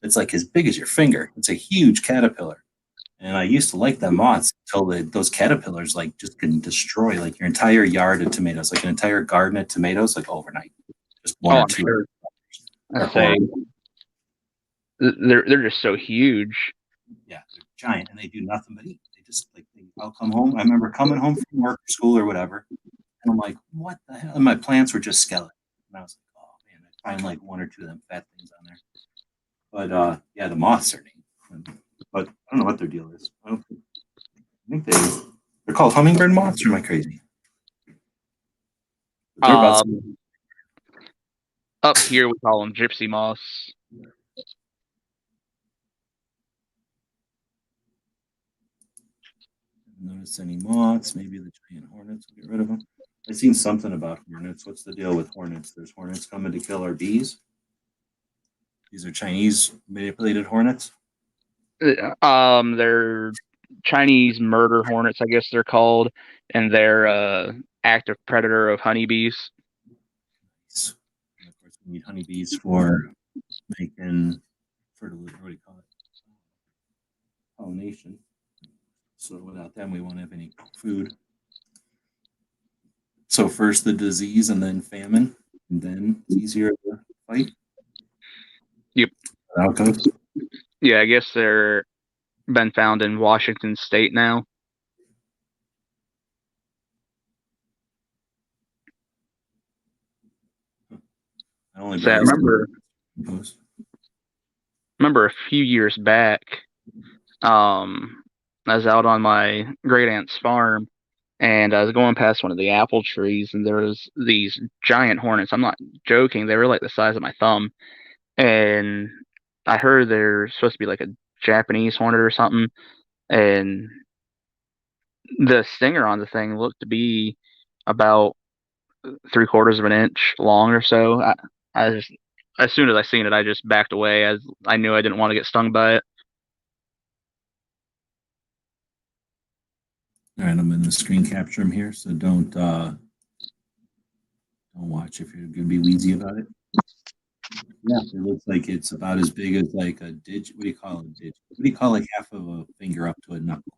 It's like as big as your finger. It's a huge caterpillar. And I used to like them moths until those caterpillars like just can destroy like your entire yard of tomatoes, like an entire garden of tomatoes, like overnight. Just one or I'm two. sure. They're I'd say horrible. they're just so huge. Yeah, they're giant, and they do nothing but eat. I'll come home. I remember coming home from work or school or whatever, and I'm like, what the hell? And my plants were just skeleton. And I was like, oh man, I find like one or two of them fat things on there. But yeah, the moths are neat. But I don't know what their deal is. I think they're called hummingbird moths, or am I crazy? They're about Up here we call them gypsy moths. Notice any moths? Maybe the giant hornets will get rid of them. I've seen something about hornets. What's the deal with hornets? There's hornets coming to kill our bees. These are Chinese manipulated hornets. They're Chinese murder hornets, I guess they're called, and they're active predator of honeybees. And of course, we need honeybees for making fertilizer. What do you call it? Pollination. So without them, we won't have any food. So first the disease, and then famine, and then it's easier to fight. Yep. How it goes. Yeah, I guess they're been found in Washington State now. I only So I remember a few years back, I was out on my great aunt's farm, and I was going past one of the apple trees, and there was these giant hornets. I'm not joking; they were like the size of my thumb, and I heard they're supposed to be like a Japanese hornet or something, and the stinger on the thing looked to be about 3/4 of an inch long or so. I just, as soon as I seen it, I just backed away as I knew I didn't want to get stung by it. All right, I'm going to screen capture them here, so don't watch if you're going to be wheezy about it. Yeah, it looks like it's about as big as like a digit. What do you call a digit? What do you call like half of a finger up to a knuckle?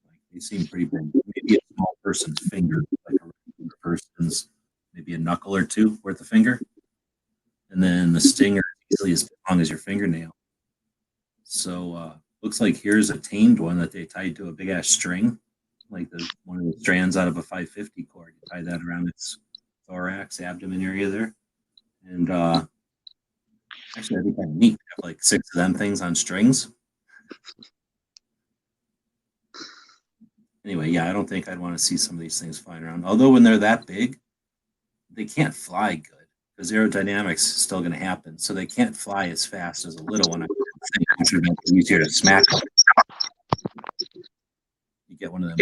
Like they seem pretty big. Maybe a small person's finger, like a regular person's, maybe a knuckle or two worth of finger. And then the stinger is easily as long as your fingernail. So looks like here's a tamed one that they tied to a big ass string, like one of the strands out of a 550 cord. You tie that around its thorax, abdomen area there. And actually, I think that's neat to have like 6 of them things on strings. Anyway, yeah, I don't think I'd want to see some of these things flying around. Although when they're that big, they can't fly good because aerodynamics is still going to happen. So they can't fly as fast as a little one. I think it should make it easier to smack them. You get one of them.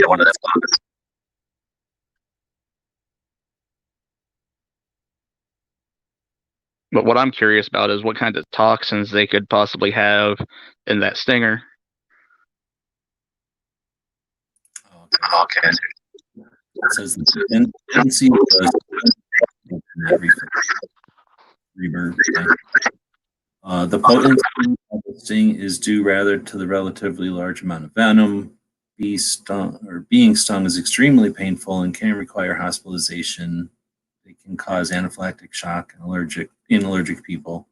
But what I'm curious about is what kind of toxins they could possibly have in that stinger. Okay. It says the tendency was rebirth. The potency of the sting is due rather to the relatively large amount of venom. Being stung is extremely painful and can require hospitalization. It can cause anaphylactic shock in allergic people,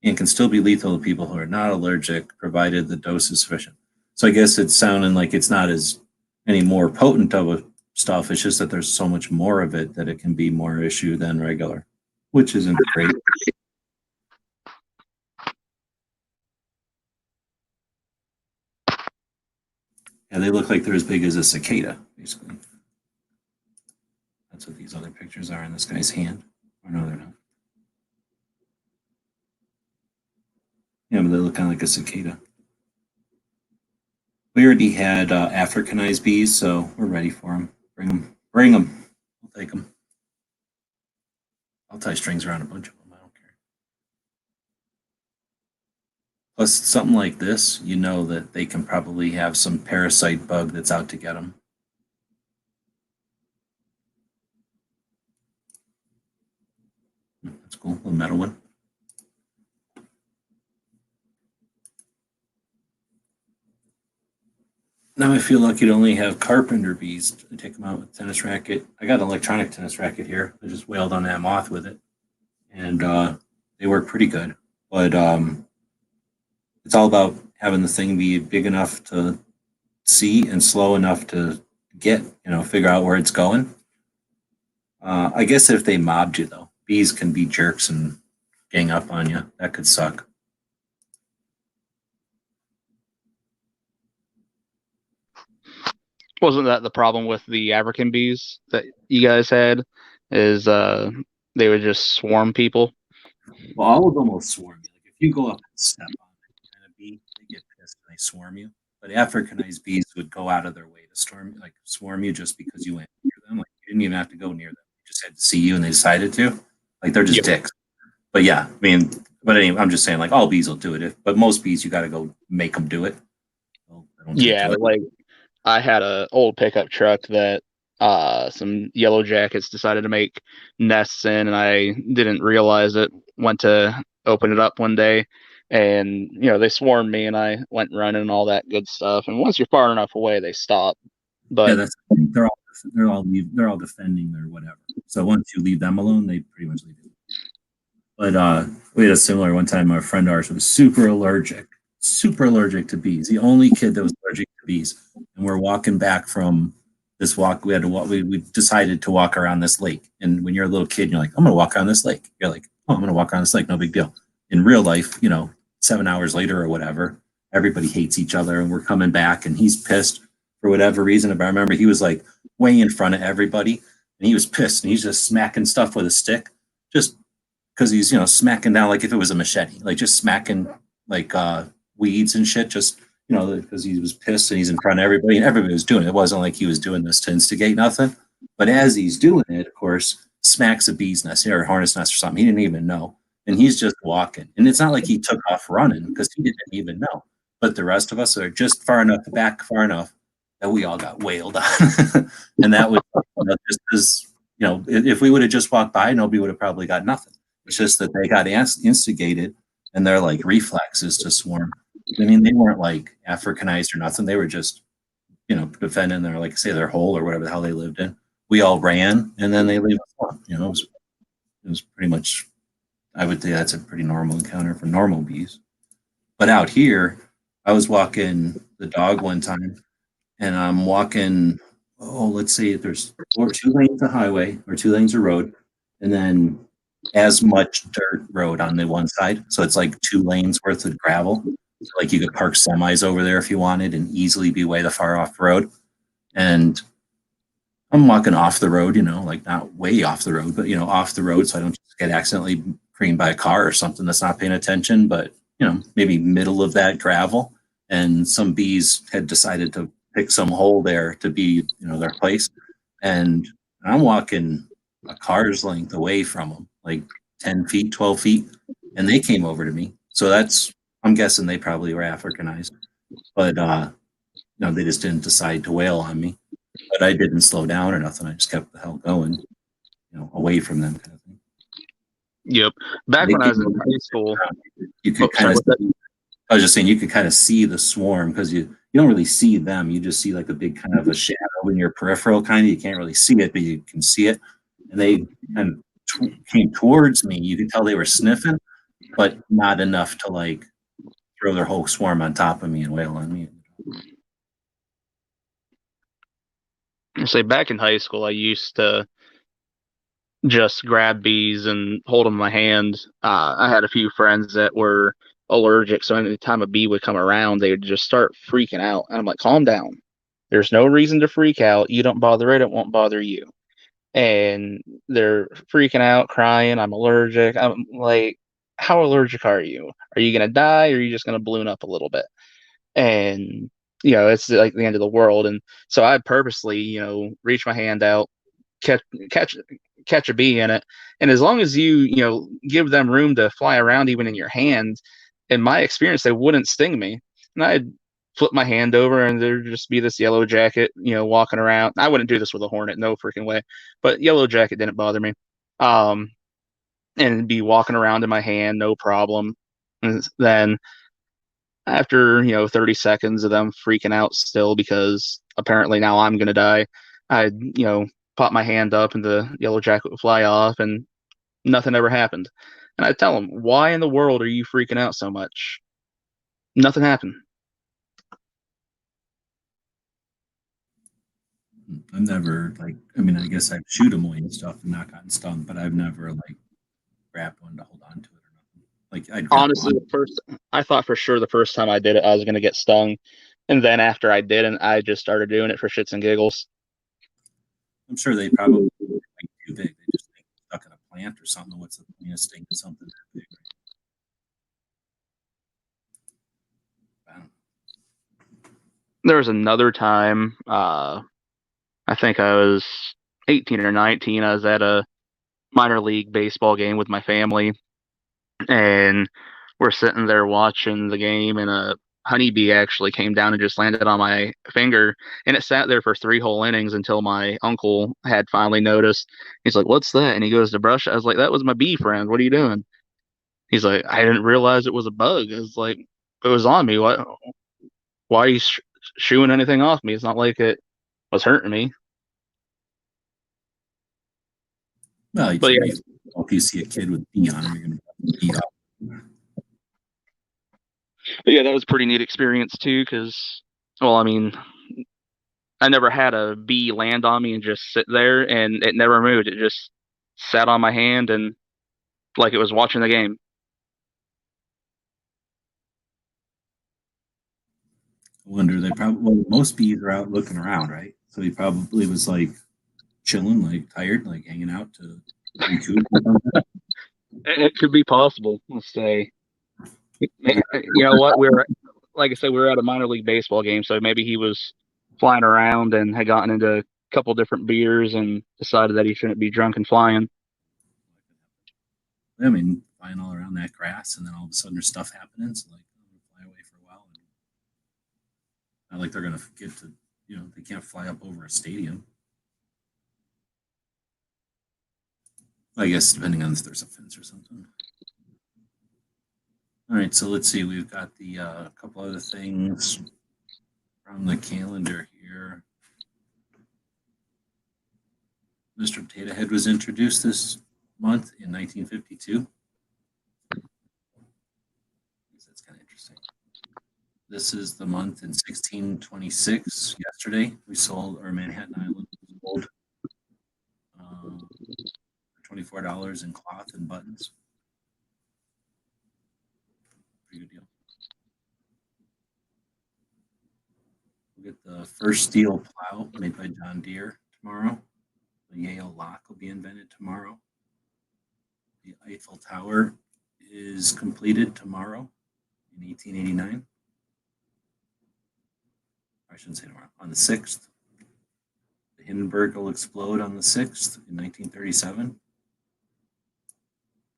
and can still be lethal to people who are not allergic, provided the dose is sufficient. So I guess it's sounding like it's not as any more potent of a stuff. It's just that there's so much more of it that it can be more issue than regular, which isn't great. Yeah, they look like they're as big as a cicada, basically. That's what these other pictures are in this guy's hand. Or no, they're not. Yeah, but they look kind of like a cicada. We already had Africanized bees, so we're ready for them. Bring them. We'll take them. I'll tie strings around a bunch of them. I don't care. Plus, something like this, you know that they can probably have some parasite bug that's out to get them. cool, a metal one. Now I feel lucky to only have carpenter bees to take them out with tennis racket. I got an electronic tennis racket here. I just wailed on that moth with it, and they work pretty good. But it's all about having the thing be big enough to see and slow enough to get, figure out where it's going. I guess if they mobbed you, though, bees can be jerks and gang up on you. That could suck. Wasn't that the problem with the African bees that you guys had? Is they would just swarm people? Well, all of them will swarm you. Like if you go up and step on it, kind of bee, they get pissed and they swarm you. But Africanized bees would go out of their way to swarm you just because you went near them. Like you didn't even have to go near them; they just had to see you and they decided to. Like they're just Yep. dicks. But yeah, I mean, but anyway, I'm just saying, like all bees will do it. But most bees, you got to go make them do it. So they don't take Yeah, to it. like I had a old pickup truck that some yellow jackets decided to make nests in, and I didn't realize it. Went to open it up one day, and they swarmed me, and I went running and all that good stuff. And once you're far enough away, they stop. Yeah, But they're all defending their whatever. So once you leave them alone, they pretty much leave you. But we had a similar one time. A friend of ours was super allergic to bees. The only kid that was allergic to bees. And we're walking back from this walk. We had to walk. We decided to walk around this lake. And when you're a little kid, you're like, I'm going to walk around this lake. You're like, oh, I'm going to walk around this lake. No big deal. In real life, 7 hours later or whatever, everybody hates each other. And we're coming back and he's pissed for whatever reason. But I remember he was like way in front of everybody and he was pissed and he's just smacking stuff with a stick just because he's, smacking down like if it was a machete, like just smacking like weeds and shit, just, because he was pissed and he's in front of everybody and everybody was doing it. It wasn't like he was doing this to instigate nothing. But as he's doing it, of course, smacks a bee's nest or a hornet's nest or something. He didn't even know. And he's just walking. And it's not like he took off running because he didn't even know. But the rest of us are just far enough that we all got wailed on. And that was just as, if we would have just walked by, nobody would have probably got nothing. It's just that they got instigated and their like reflexes to swarm. I mean, they weren't like Africanized or nothing. They were just, defending their, like say, their hole or whatever the hell they lived in. We all ran and then they leave us alone. It was pretty much, I would say that's a pretty normal encounter for normal bees. But out here, I was walking the dog one time and I'm walking, let's say there's 2 lanes of highway or 2 lanes of road and then as much dirt road on the one side. So it's like 2 lanes worth of gravel. So like you could park semis over there if you wanted and easily be way the far off road. And I'm walking off the road, like not way off the road, but off the road so I don't just get accidentally creamed by a car or something that's not paying attention, but maybe middle of that gravel. And some bees had decided to pick some hole there to be, their place. And I'm walking a car's length away from them, like 10 feet, 12 feet. And they came over to me. So I'm guessing they probably were Africanized, but, they just didn't decide to wail on me, but I didn't slow down or nothing. I just kept the hell going, away from them kind of thing. Yep. Back when I was in high school, you could kind of, I was just saying, you could kind of see the swarm because you don't really see them. You just see like a big kind of a shadow in your peripheral kind of, you can't really see it, but you can see it. And they kind of came towards me. You could tell they were sniffing, but not enough to like throw their whole swarm on top of me and wail on me. say back in high school, I used to just grab bees and hold them in my hand. I had a few friends that were allergic, so anytime a bee would come around, they would just start freaking out. And I'm like, calm down. There's no reason to freak out. You don't bother it, it won't bother you. And they're freaking out, crying, I'm allergic. I'm like, how allergic are you? Are you going to die or are you just going to balloon up a little bit? And, it's like the end of the world. And so I purposely, reach my hand out, catch a bee in it. And as long as you give them room to fly around even in your hand, in my experience, they wouldn't sting me. And I'd flip my hand over and there'd just be this yellow jacket, walking around. I wouldn't do this with a hornet, no freaking way. But yellow jacket didn't bother me. and be walking around in my hand, no problem. And then after 30 seconds of them freaking out still because apparently now I'm gonna die, I pop my hand up and the yellow jacket would fly off and nothing ever happened. And I tell them, why in the world are you freaking out so much? Nothing happened. I've never I guess I've shoot them away and stuff and not gotten stung, but I've never grabbed one to hold on to it or nothing. Like I'd grab Honestly, one. I thought for sure the first time I did it, I was gonna get stung, and then after I didn't, I just started doing it for shits and giggles. I'm sure they probably too big. They just stuck in a plant or something. What's the point of sting to something that big? Wow. There was another time, I think I was 18 or 19. I was at a minor league baseball game with my family, and we're sitting there watching the game, and a honeybee actually came down and just landed on my finger, and it sat there for 3 whole innings until my uncle had finally noticed. He's like, "What's that?" And he goes to brush it. I was like, "That was my bee friend. What are you doing?" He's like, "I didn't realize it was a bug." I was like, "It was on me. Why are you shooing anything off me? It's not like it was hurting me." Well, But yeah, if you see a kid with bee on him, you're going to beat up. that was a pretty neat experience too. Because, well, I mean, I never had a bee land on me and just sit there, and it never moved. It just sat on my hand and like it was watching the game. I wonder, most bees are out looking around, right? So he probably was chilling, tired, hanging out to recoup or something. It could be possible. Let's say, you know what? Like I said, we were at a minor league baseball game, so maybe he was flying around and had gotten into a couple different beers and decided that he shouldn't be drunk and flying. I mean, flying all around that grass, and then all of a sudden there's stuff happening. So, I'm going to fly away for a while. And not like they're going to get to, they can't fly up over a stadium. I guess depending on if there's a fence or something. All right, so let's see. We've got the couple other things from the calendar here. Mr. Potato Head was introduced this month in 1952. That's kind of interesting. This is the month in 1626. Yesterday, we sold our Manhattan Island sold for $24 in cloth and buttons. Pretty good deal. We'll get the first steel plow made by John Deere tomorrow. The Yale lock will be invented tomorrow. The Eiffel Tower is completed tomorrow in 1889. I shouldn't say tomorrow, on the 6th. The Hindenburg will explode on the 6th in 1937.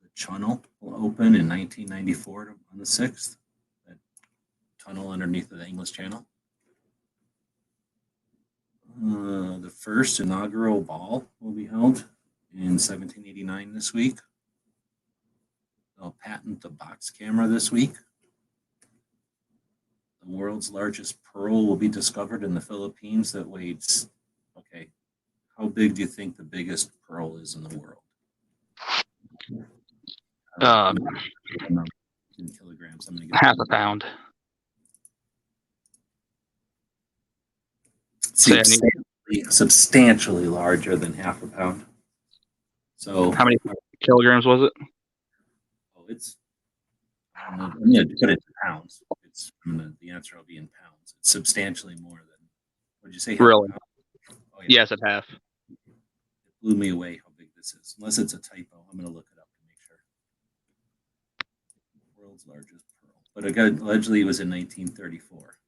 The Channel will open in 1994 on the 6th. That tunnel underneath the English Channel. The first inaugural ball will be held in 1789 this week. They'll patent the box camera this week. The world's largest pearl will be discovered in the Philippines that weighs, okay, how big do you think the biggest pearl is in the world? In kilograms. I'm gonna get half a pound. Substantially larger than half a pound. So how many kilograms was it? Oh, I'm going to put it in pounds. The answer will be in pounds. It's substantially more than. What did you say? Really? Oh, yeah. Yes, at half. It blew me away how big this is. Unless it's a typo, I'm going to look it up to make sure. World's largest pearl, but allegedly it was in 1934.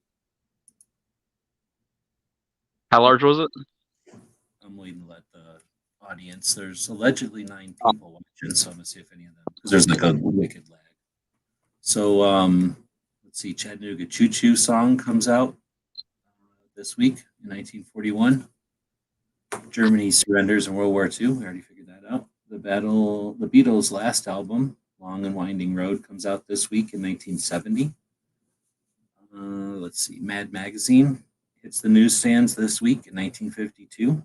How large was it? I'm waiting to let the audience. There's allegedly 9 people watching, so I'm gonna see if any of them. Because there's a wicked lag. So let's see. Chattanooga Choo Choo song comes out this week in 1941. Germany surrenders in World War II. We already figured that out. The the Beatles' last album, Long and Winding Road, comes out this week in 1970. Let's see, Mad Magazine hits the newsstands this week in 1952.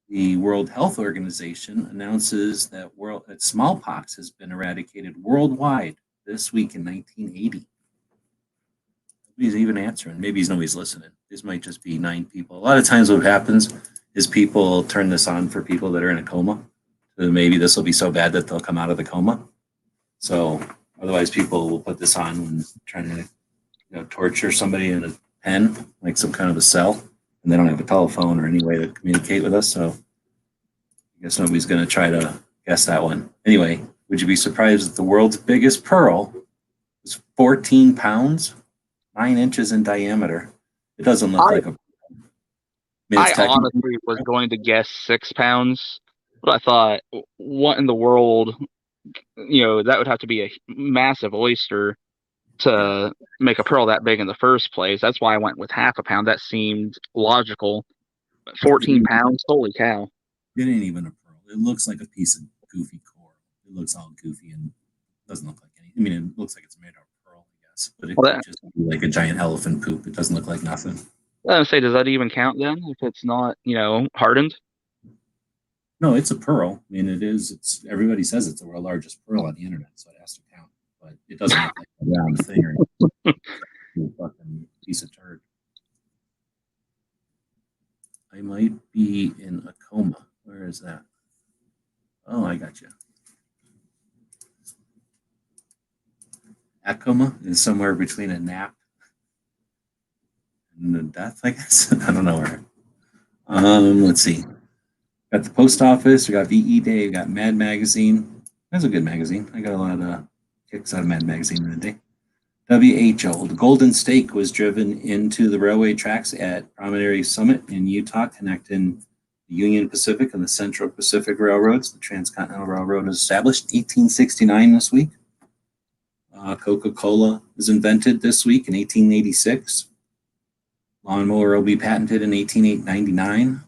The World Health Organization announces that smallpox has been eradicated worldwide this week in 1980. Nobody's even answering. Maybe nobody's listening. This might just be 9 people. A lot of times what happens is people turn this on for people that are in a coma. So maybe this will be so bad that they'll come out of the coma. So otherwise people will put this on when trying to torture somebody in a pen, like some kind of a cell, and they don't have a telephone or any way to communicate with us. So I guess nobody's going to try to guess that one. Anyway, would you be surprised that the world's biggest pearl is 14 pounds, 9 inches in diameter? It doesn't look like a. I honestly was going to guess 6 pounds, but I thought, what in the world? That would have to be a massive oyster to make a pearl that big in the first place. That's why I went with half a pound. That seemed logical. But 14 pounds, holy cow! It ain't even a pearl. It looks like a piece of goofy coral. It looks all goofy and doesn't look like any. I mean, it looks like it's made out of pearl, I guess, but it could just be like a giant elephant poop. It doesn't look like nothing. I was gonna say, does that even count then if it's not, hardened? No, it's a pearl. I mean, it is. It's everybody says it's the world's largest pearl on the internet, so it has to count. But it doesn't look like a round thing or a fucking piece of turd. I might be in a coma. Where is that? Oh, I got you. A coma is somewhere between a nap and a death, I guess. I don't know where. Let's see. Got the post office. We got VE Day. We got Mad Magazine. That's a good magazine. I got a lot of kicks out of Mad Magazine in the day. WHO. The Golden Stake was driven into the railway tracks at Promontory Summit in Utah, connecting the Union Pacific and the Central Pacific Railroads. The Transcontinental Railroad was established in 1869 this week. Coca-Cola was invented this week in 1886. Lawnmower will be patented in 1899.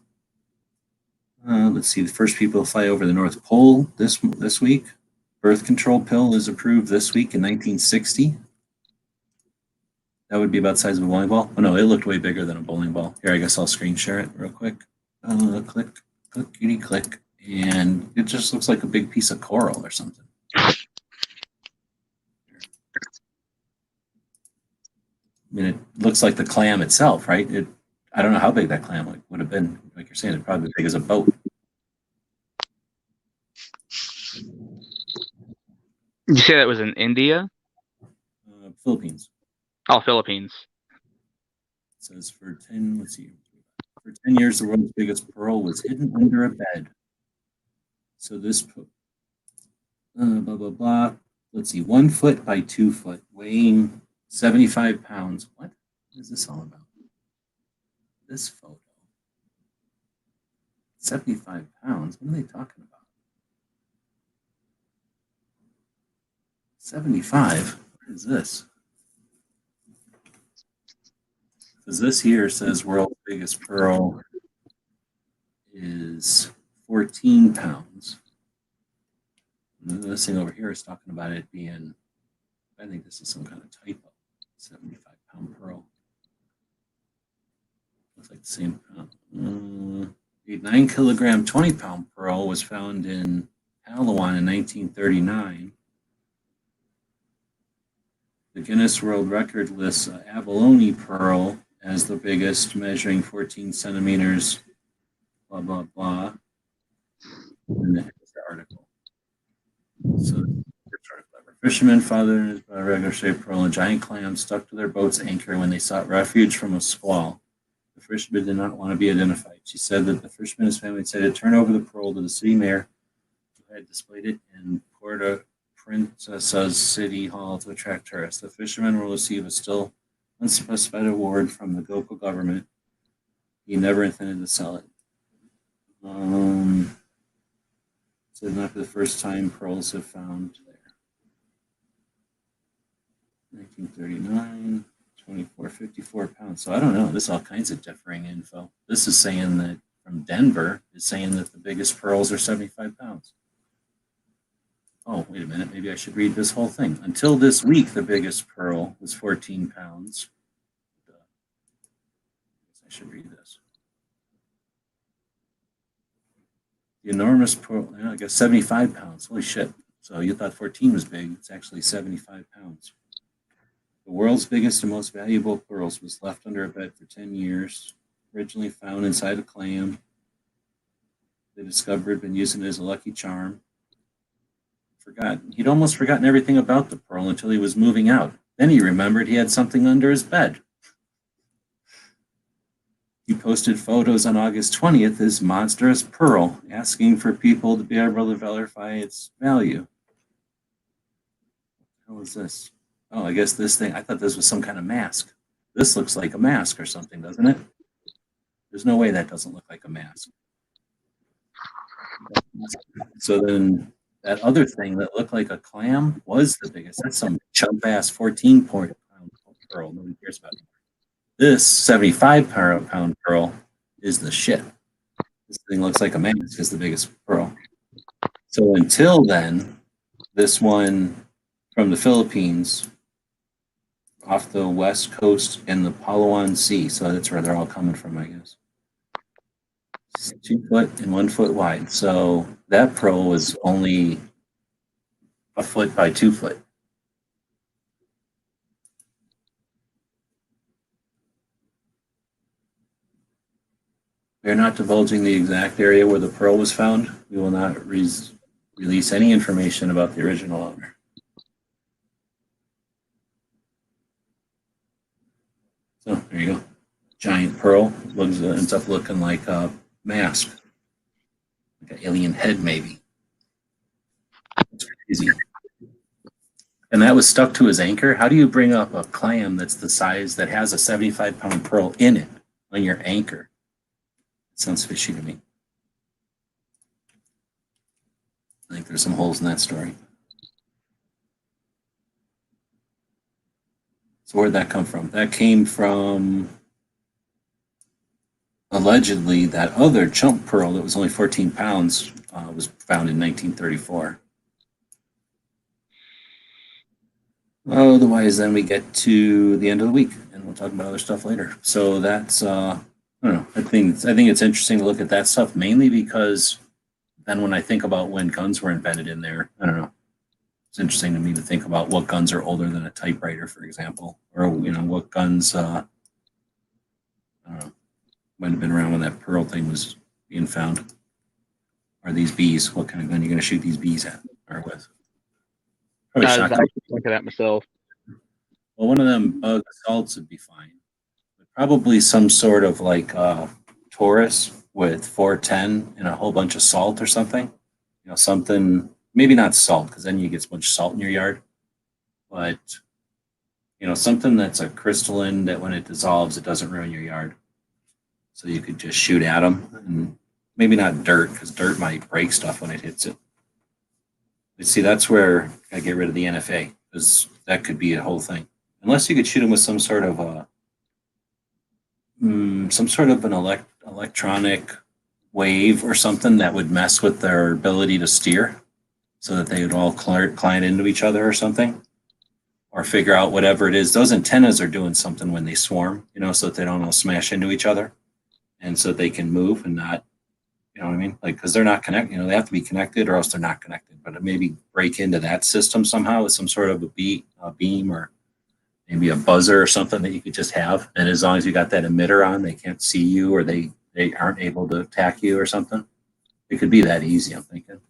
Let's see, the first people to fly over the North Pole this week. Birth control pill is approved this week in 1960. That would be about the size of a bowling ball. Oh no, it looked way bigger than a bowling ball. Here, I guess I'll screen share it real quick. Click, clickety click, and it just looks like a big piece of coral or something. I mean, it looks like the clam itself, right? I don't know how big that clam would have been. Like you're saying, it's probably as big as a boat. Did you say that was in India? Philippines. Oh, Philippines. It says for 10 years, the world's biggest pearl was hidden under a bed. So this, blah, blah, blah. Let's see, 1 foot by 2 foot, weighing 75 pounds. What is this all about? This photo. 75 pounds? What are they talking about? 75? What is this? Because this here says world's biggest pearl is 14 pounds. And this thing over here is talking about it being, I think this is some kind of typo, 75-pound pearl. Looks like the same pound. A 9-kilogram, 20-pound pearl was found in Palawan in 1939. The Guinness World Record lists abalone pearl as the biggest, measuring 14 centimeters, blah, blah, blah. And then here's the article. So, fishermen found a regular shaped pearl and giant clams stuck to their boat's anchor when they sought refuge from a squall. The fisherman did not want to be identified. She said that the fisherman and his family decided to turn over the pearl to the city mayor, who had displayed it in Puerto Princesa's City Hall to attract tourists. The fisherman will receive a still unspecified award from the local government. He never intended to sell it. So not for the first time pearls have found there. 1939, 24, 54 pounds. So I don't know. There's all kinds of differing info. This is saying that from Denver is saying that the biggest pearls are 75 pounds. Oh, wait a minute. Maybe I should read this whole thing. Until this week, the biggest pearl was 14 pounds. I should read this. The enormous pearl, I guess 75 pounds. Holy shit. So you thought 14 was big. It's actually 75 pounds. The world's biggest and most valuable pearls was left under a bed for 10 years. Originally found inside a clam. They discovered, been using it as a lucky charm. He'd almost forgotten everything about the pearl until he was moving out. Then he remembered he had something under his bed. He posted photos on August 20th, his monstrous pearl, asking for people to be able to verify its value. What the hell is this? Oh, I guess this thing, I thought this was some kind of mask. This looks like a mask or something, doesn't it? There's no way that doesn't look like a mask. So then that other thing that looked like a clam was the biggest. That's some chump-ass 14-pound pearl. Nobody cares about it. This 75-pound pearl is the shit. This thing looks like a mask. Is the biggest pearl. So until then, this one from the Philippines off the west coast in the Palawan Sea. So that's where they're all coming from, I guess. It's 2 foot and 1 foot wide. So that pearl was only a foot by 2 foot. We are not divulging the exact area where the pearl was found. We will not release any information about the original owner. So there you go. Giant pearl ends up looking like a mask, like an alien head, maybe. That's crazy. And that was stuck to his anchor. How do you bring up a clam that's the size that has a 75-pound pearl in it on your anchor? It sounds fishy to me. I think there's some holes in that story. So where'd that come from? That came from allegedly that other chump pearl that was only 14 pounds was found in 1934. Otherwise, then we get to the end of the week, and we'll talk about other stuff later. So that's I don't know. I think it's interesting to look at that stuff mainly because then when I think about when guns were invented in there, I don't know. It's interesting to me to think about what guns are older than a typewriter, for example, or what guns I don't know, might have been around when that pearl thing was being found. Are these bees? What kind of gun are you going to shoot these bees at or with? Probably I was shotgun. actually thinking that myself. Well, one of them bug assaults would be fine. But probably some sort of like Taurus with 410 and a whole bunch of salt or something. Something, maybe not salt, because then you get a bunch of salt in your yard. But, something that's a crystalline that when it dissolves, it doesn't ruin your yard. So you could just shoot at them. And maybe not dirt, because dirt might break stuff when it hits it. But see, that's where I get rid of the NFA, because that could be a whole thing. Unless you could shoot them with some sort of an electronic wave or something that would mess with their ability to steer, so that they would all climb into each other or something, or figure out whatever it is. Those antennas are doing something when they swarm, so that they don't all smash into each other, and so they can move and not, you know what I mean? Like, because they're not connected, they have to be connected or else they're not connected. But maybe break into that system somehow with some sort of a beam or maybe a buzzer or something that you could just have. And as long as you got that emitter on, they can't see you or they aren't able to attack you or something. It could be that easy, I'm thinking.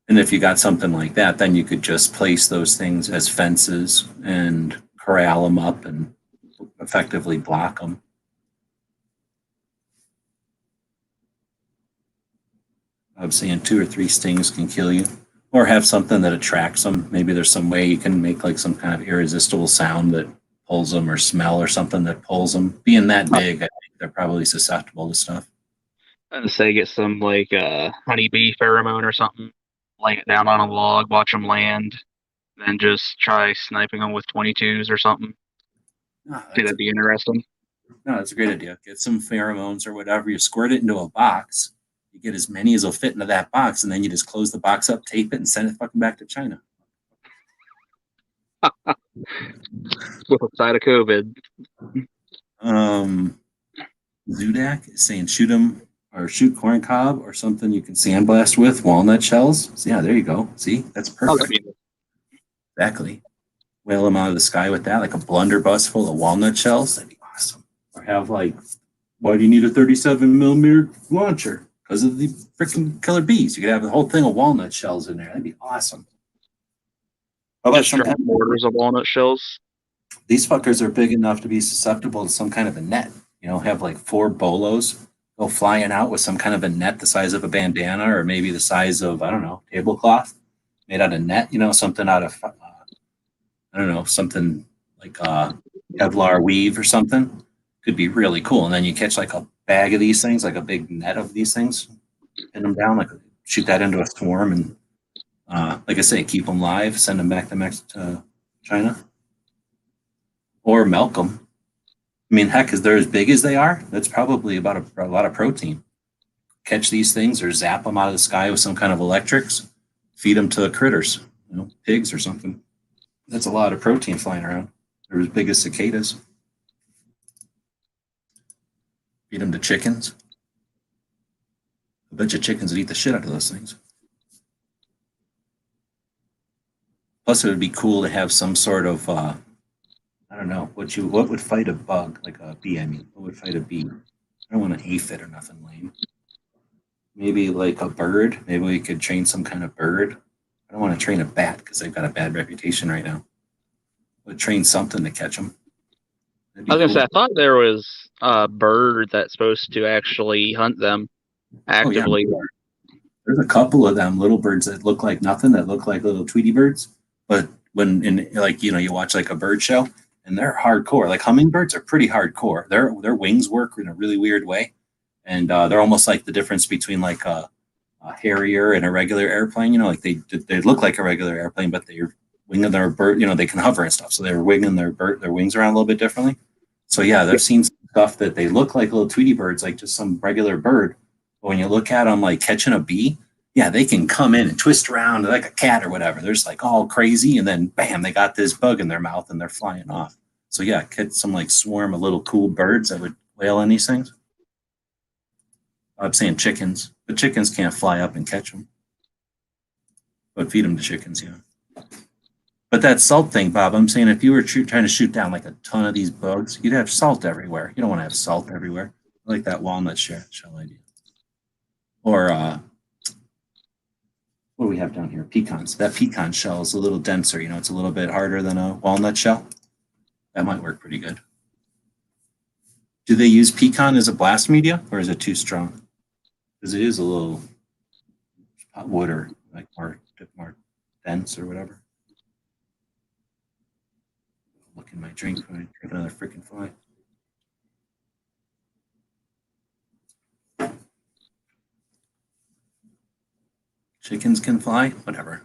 And if you got something like that, then you could just place those things as fences and corral them up and effectively block them. I'm saying 2 or 3 stings can kill you, or have something that attracts them. Maybe there's some way you can make like some kind of irresistible sound that pulls them, or smell or something that pulls them. Being that big, I think they're probably susceptible to stuff. I'd say get some like honeybee pheromone or something, lay it down on a log, watch them land, then just try sniping them with 22s or something. Ah, See, that'd be interesting. No, that's a great idea. Get some pheromones or whatever. You squirt it into a box. You get as many as will fit into that box, and then you just close the box up, tape it, and send it fucking back to China. With a side of COVID. Zudak is saying shoot them or shoot corn cob or something you can sandblast with walnut shells. So yeah, there you go. See, that's perfect. Exactly. Whale them out of the sky with that, like a blunderbuss full of walnut shells. That'd be awesome. Or have like, why do you need a 37mm launcher? Because of the freaking killer bees. You could have the whole thing of walnut shells in there. That'd be awesome. How about Just drop mortars of walnut shells. these fuckers are big enough to be susceptible to some kind of a net. Have like 4 bolos go flying out with some kind of a net the size of a bandana or maybe the size of, I don't know, tablecloth made out of net, something out of, I don't know, something like Kevlar weave or something. Could be really cool. And then you catch like a bag of these things, like a big net of these things, pin them down, like shoot that into a swarm and, like I say, keep them live, send them back to China. Or milk them. I mean, heck, as they're as big as they are, that's probably about a lot of protein. Catch these things or zap them out of the sky with some kind of electrics, feed them to critters, pigs or something. That's a lot of protein flying around. They're as big as cicadas. Feed them to chickens. I bet you chickens would eat the shit out of those things. Plus, it would be cool to have some sort of I don't know what would fight a bug, like a bee. I mean, what would fight a bee? I don't want an aphid or nothing lame. Maybe like a bird. Maybe we could train some kind of bird. I don't want to train a bat because they've got a bad reputation right now. Would train something to catch them. I was gonna say, I thought there was a bird that's supposed to actually hunt them actively. Oh, yeah. There's a couple of them little birds that look like nothing, that look like little Tweety birds. But when you watch like a bird show, and they're hardcore. Like hummingbirds are pretty hardcore. Their wings work in a really weird way, and they're almost like the difference between like a Harrier and a regular airplane. Like they look like a regular airplane, but they're winging their bird. They can hover and stuff, so they're winging their wings around a little bit differently. So yeah, they've seen stuff that they look like little Tweety birds, like just some regular bird. But when you look at them like catching a bee, yeah, they can come in and twist around like a cat or whatever. They're just like all crazy, and then bam, they got this bug in their mouth and they're flying off. So yeah, catch some like swarm of little cool birds that would wail on these things. I'm saying chickens, but chickens can't fly up and catch them. But feed them to chickens, yeah. But that salt thing, Bob, I'm saying if you were trying to shoot down like a ton of these bugs, you'd have salt everywhere. You don't want to have salt everywhere. I like that walnut shell idea. Or what do we have down here? Pecans. That pecan shell is a little denser. It's a little bit harder than a walnut shell. That might work pretty good. Do they use pecan as a blast media, or is it too strong? Because it is a little wood or like more dense or whatever. Look in my drink when I drink another freaking fly. Chickens can fly? Whatever.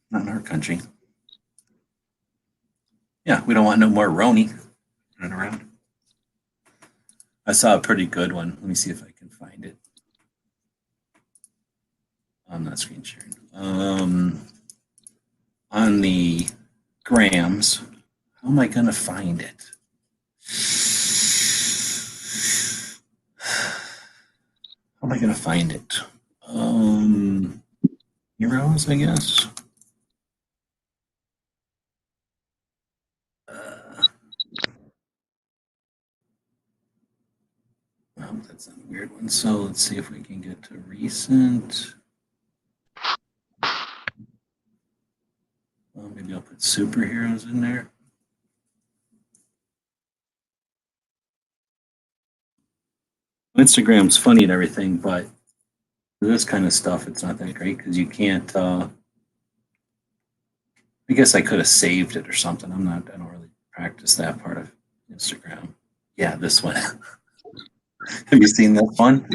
Not in our country. Yeah, we don't want no more Roni running around. I saw a pretty good one. Let me see if I can find it. I'm not screen sharing. On the grams, how am I going to find it? How am I going to find it? Heroes, I guess. Oh, that's a weird one. So let's see if we can get to recent. Well, maybe I'll put superheroes in there. Instagram's funny and everything, but for this kind of stuff, it's not that great because you can't. I guess I could have saved it or something. I don't really practice that part of Instagram. Yeah, this one. Have you seen this one?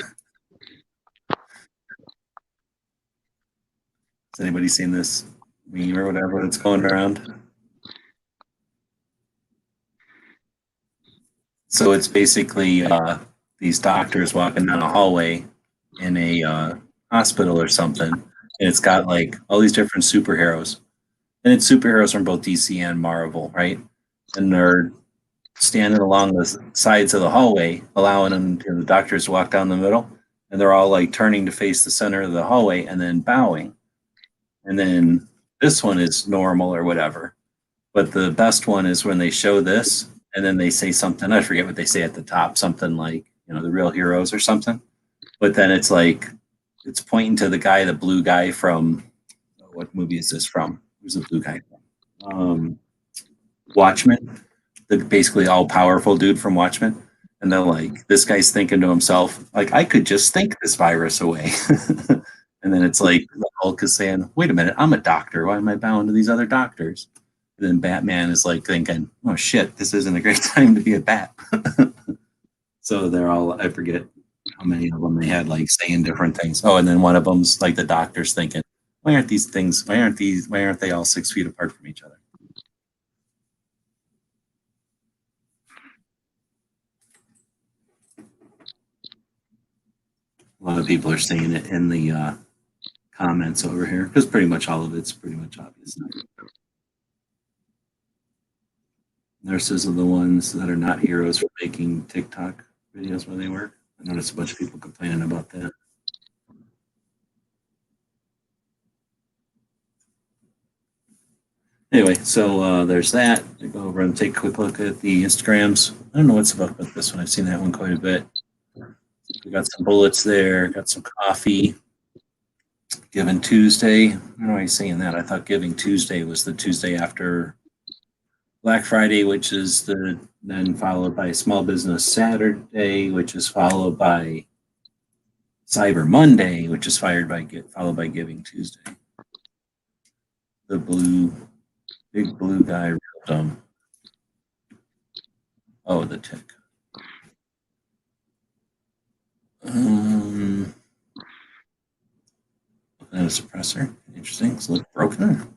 Has anybody seen this meme or whatever that's going around? So it's basically these doctors walking down a hallway in a hospital or something, and it's got like all these different superheroes, and it's superheroes from both DC and Marvel, right? And they're standing along the sides of the hallway, allowing the doctors to walk down the middle, and they're all like turning to face the center of the hallway and then bowing. And then this one is normal or whatever. But the best one is when they show this and then they say something. I forget what they say at the top, something like, the real heroes or something. But then it's like, it's pointing to the guy, the blue guy from, what movie is this from? Who's the blue guy from? Watchmen, the basically all powerful dude from Watchmen. And they're like, this guy's thinking to himself, like, I could just think this virus away. And then it's like, the Hulk is saying, wait a minute, I'm a doctor. Why am I bound to these other doctors? And then Batman is like thinking, oh shit, this isn't a great time to be a bat. So they're all, I forget how many of them they had like saying different things. Oh, and then one of them's like the doctor's thinking, why aren't they all 6 feet apart from each other? A lot of people are saying it in the comments over here because pretty much all of it's pretty much obvious. Nurses are the ones that are not heroes for making TikTok videos where they work. I noticed a bunch of people complaining about that. Anyway, so there's that. I go over and take a quick look at the Instagrams. I don't know what's about this one. I've seen that one quite a bit. We got some bullets there. Got some coffee. Giving Tuesday. I don't know why he's saying that. I thought Giving Tuesday was the Tuesday after Black Friday, which is then followed by Small Business Saturday, which is followed by Cyber Monday, which is followed by Giving Tuesday. The big blue guy, real dumb. Oh, the tick. And a suppressor. Interesting. It's a little broken.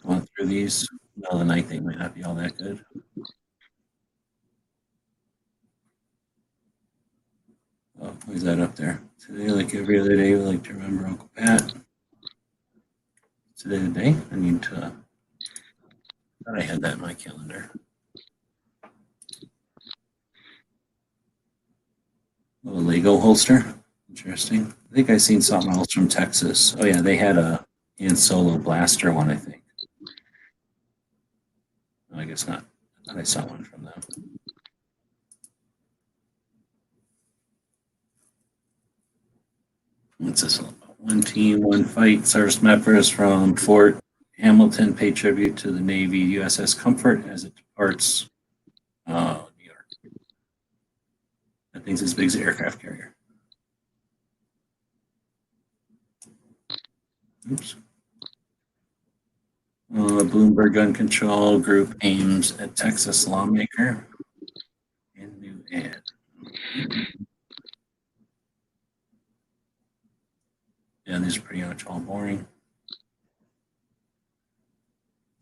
Going through these. No, the night thing might not be all that good. Oh, who's that up there? Today, like every other day, we like to remember Uncle Pat. Today the day? I need to. I thought I had that in my calendar. A Lego holster. Interesting. I think I seen something else from Texas. Oh yeah, they had a Han Solo blaster one, I think. No, I guess not. I thought I saw one from them. What's this all about? One team, one fight. Service members from Fort Hamilton pay tribute to the Navy USS Comfort as it departs New York. That thing's as big as an aircraft carrier. Oops. Bloomberg gun control group aims at Texas lawmaker. And new ad. Yeah, these are pretty much all boring.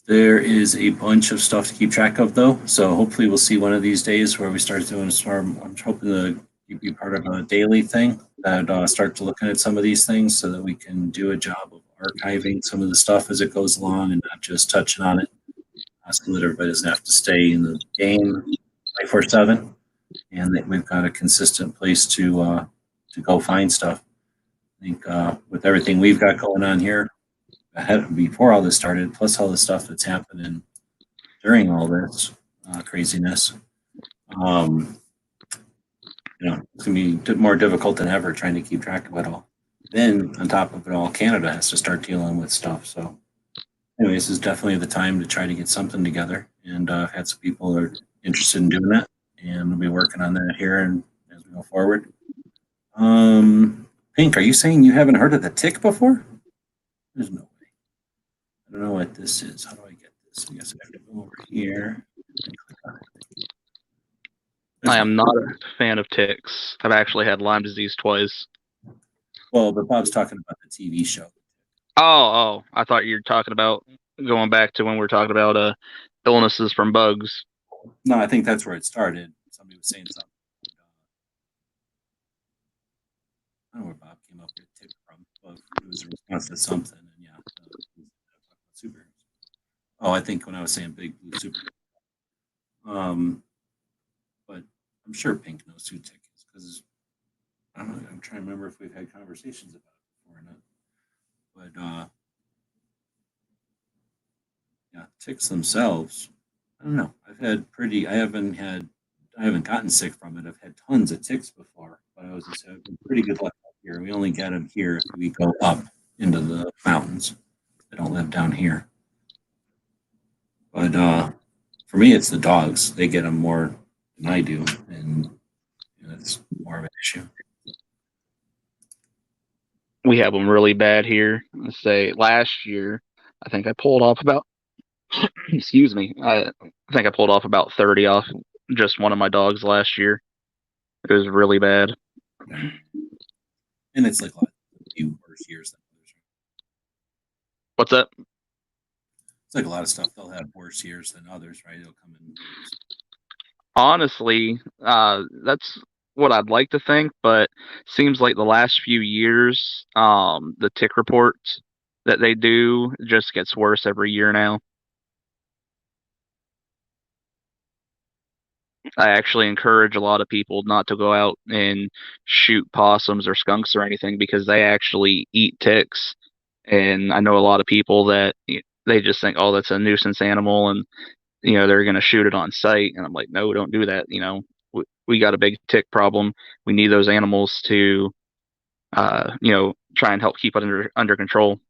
There is a bunch of stuff to keep track of, though. So hopefully we'll see one of these days where we start doing some. I'm hoping to be part of a daily thing that start to looking at some of these things so that we can do a job of archiving some of the stuff as it goes along and not just touching on it. So that everybody doesn't have to stay in the game 24/7, and that we've got a consistent place to go find stuff. I think with everything we've got going on here before all this started, plus all the stuff that's happening during all this craziness, it's gonna be more difficult than ever trying to keep track of it all. Then on top of it all, Canada has to start dealing with stuff. So anyways, this is definitely the time to try to get something together, and I've had some people that are interested in doing that, and we'll be working on that here and as we go forward. Pink, are you saying you haven't heard of the tick before? There's no way. I don't know what this is. How do I get this? I guess I have to go over here and click on it. I am not a fan of ticks. I've actually had Lyme disease twice. Well, but Bob's talking about the TV show. Oh, I thought you were talking about going back to when we were talking about illnesses from bugs. No, I think that's where it started. Somebody was saying something. I don't know where Bob came up with tick from, but it was a response to something. And yeah, superheroes. Oh, I think when I was saying big blue super. But I'm sure Pink knows who Tick is because I don't know. I'm trying to remember if we've had conversations about it before or not. But yeah, ticks themselves. I don't know. I haven't gotten sick from it. I've had tons of ticks before, but I was just having pretty good luck up here. We only get them here if we go up into the mountains. They don't live down here. But for me, it's the dogs. They get them more than I do, and it's more of an issue. We have them really bad here. Let's say last year, I think I pulled off about, excuse me, I think I pulled off about 30 off just one of my dogs last year. It was really bad. And it's like a few worse years than others. What's that? It's like a lot of stuff. They'll have worse years than others, right? It'll come in. Honestly, that's what I'd like to think, but seems like the last few years, the tick reports that they do just gets worse every year now. I actually encourage a lot of people not to go out and shoot possums or skunks or anything because they actually eat ticks. And I know a lot of people that they just think, oh, that's a nuisance animal, and they're going to shoot it on sight. And I'm like, no, don't do that. We got a big tick problem. We need those animals to, try and help keep it under control.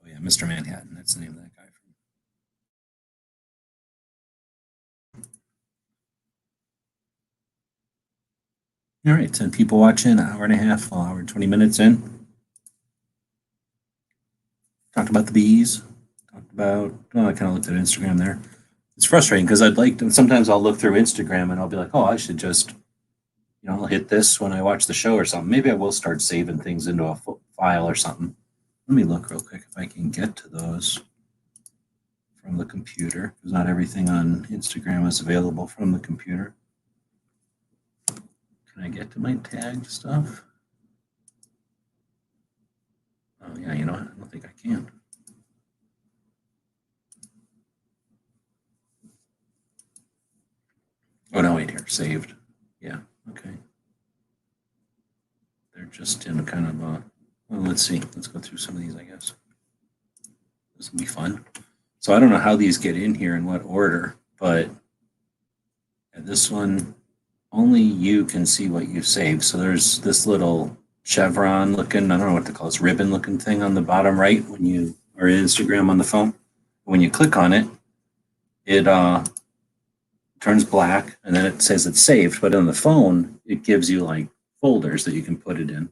Oh yeah, Mr. Manhattan. That's the name of that guy. All right, 10 people watching, hour and a half, hour and 20 minutes in. Talked about the bees. Talked about, well, I kind of looked at Instagram there. It's frustrating because sometimes I'll look through Instagram and I'll be like, oh, I should just, I'll hit this when I watch the show or something. Maybe I will start saving things into a file or something. Let me look real quick if I can get to those from the computer because not everything on Instagram is available from the computer. Can I get to my tagged stuff? Oh, yeah, you know what? I don't think I can. Oh, no, wait here. Saved. Yeah, okay. They're just in a kind of well, let's see. Let's go through some of these, I guess. This will be fun. So I don't know how these get in here in what order, but this one, only you can see what you saved. So there's this little chevron looking, I don't know what to call this, ribbon looking thing on the bottom right when you are in Instagram on the phone. When you click on it, it turns black and then it says it's saved. But on the phone, it gives you like folders that you can put it in.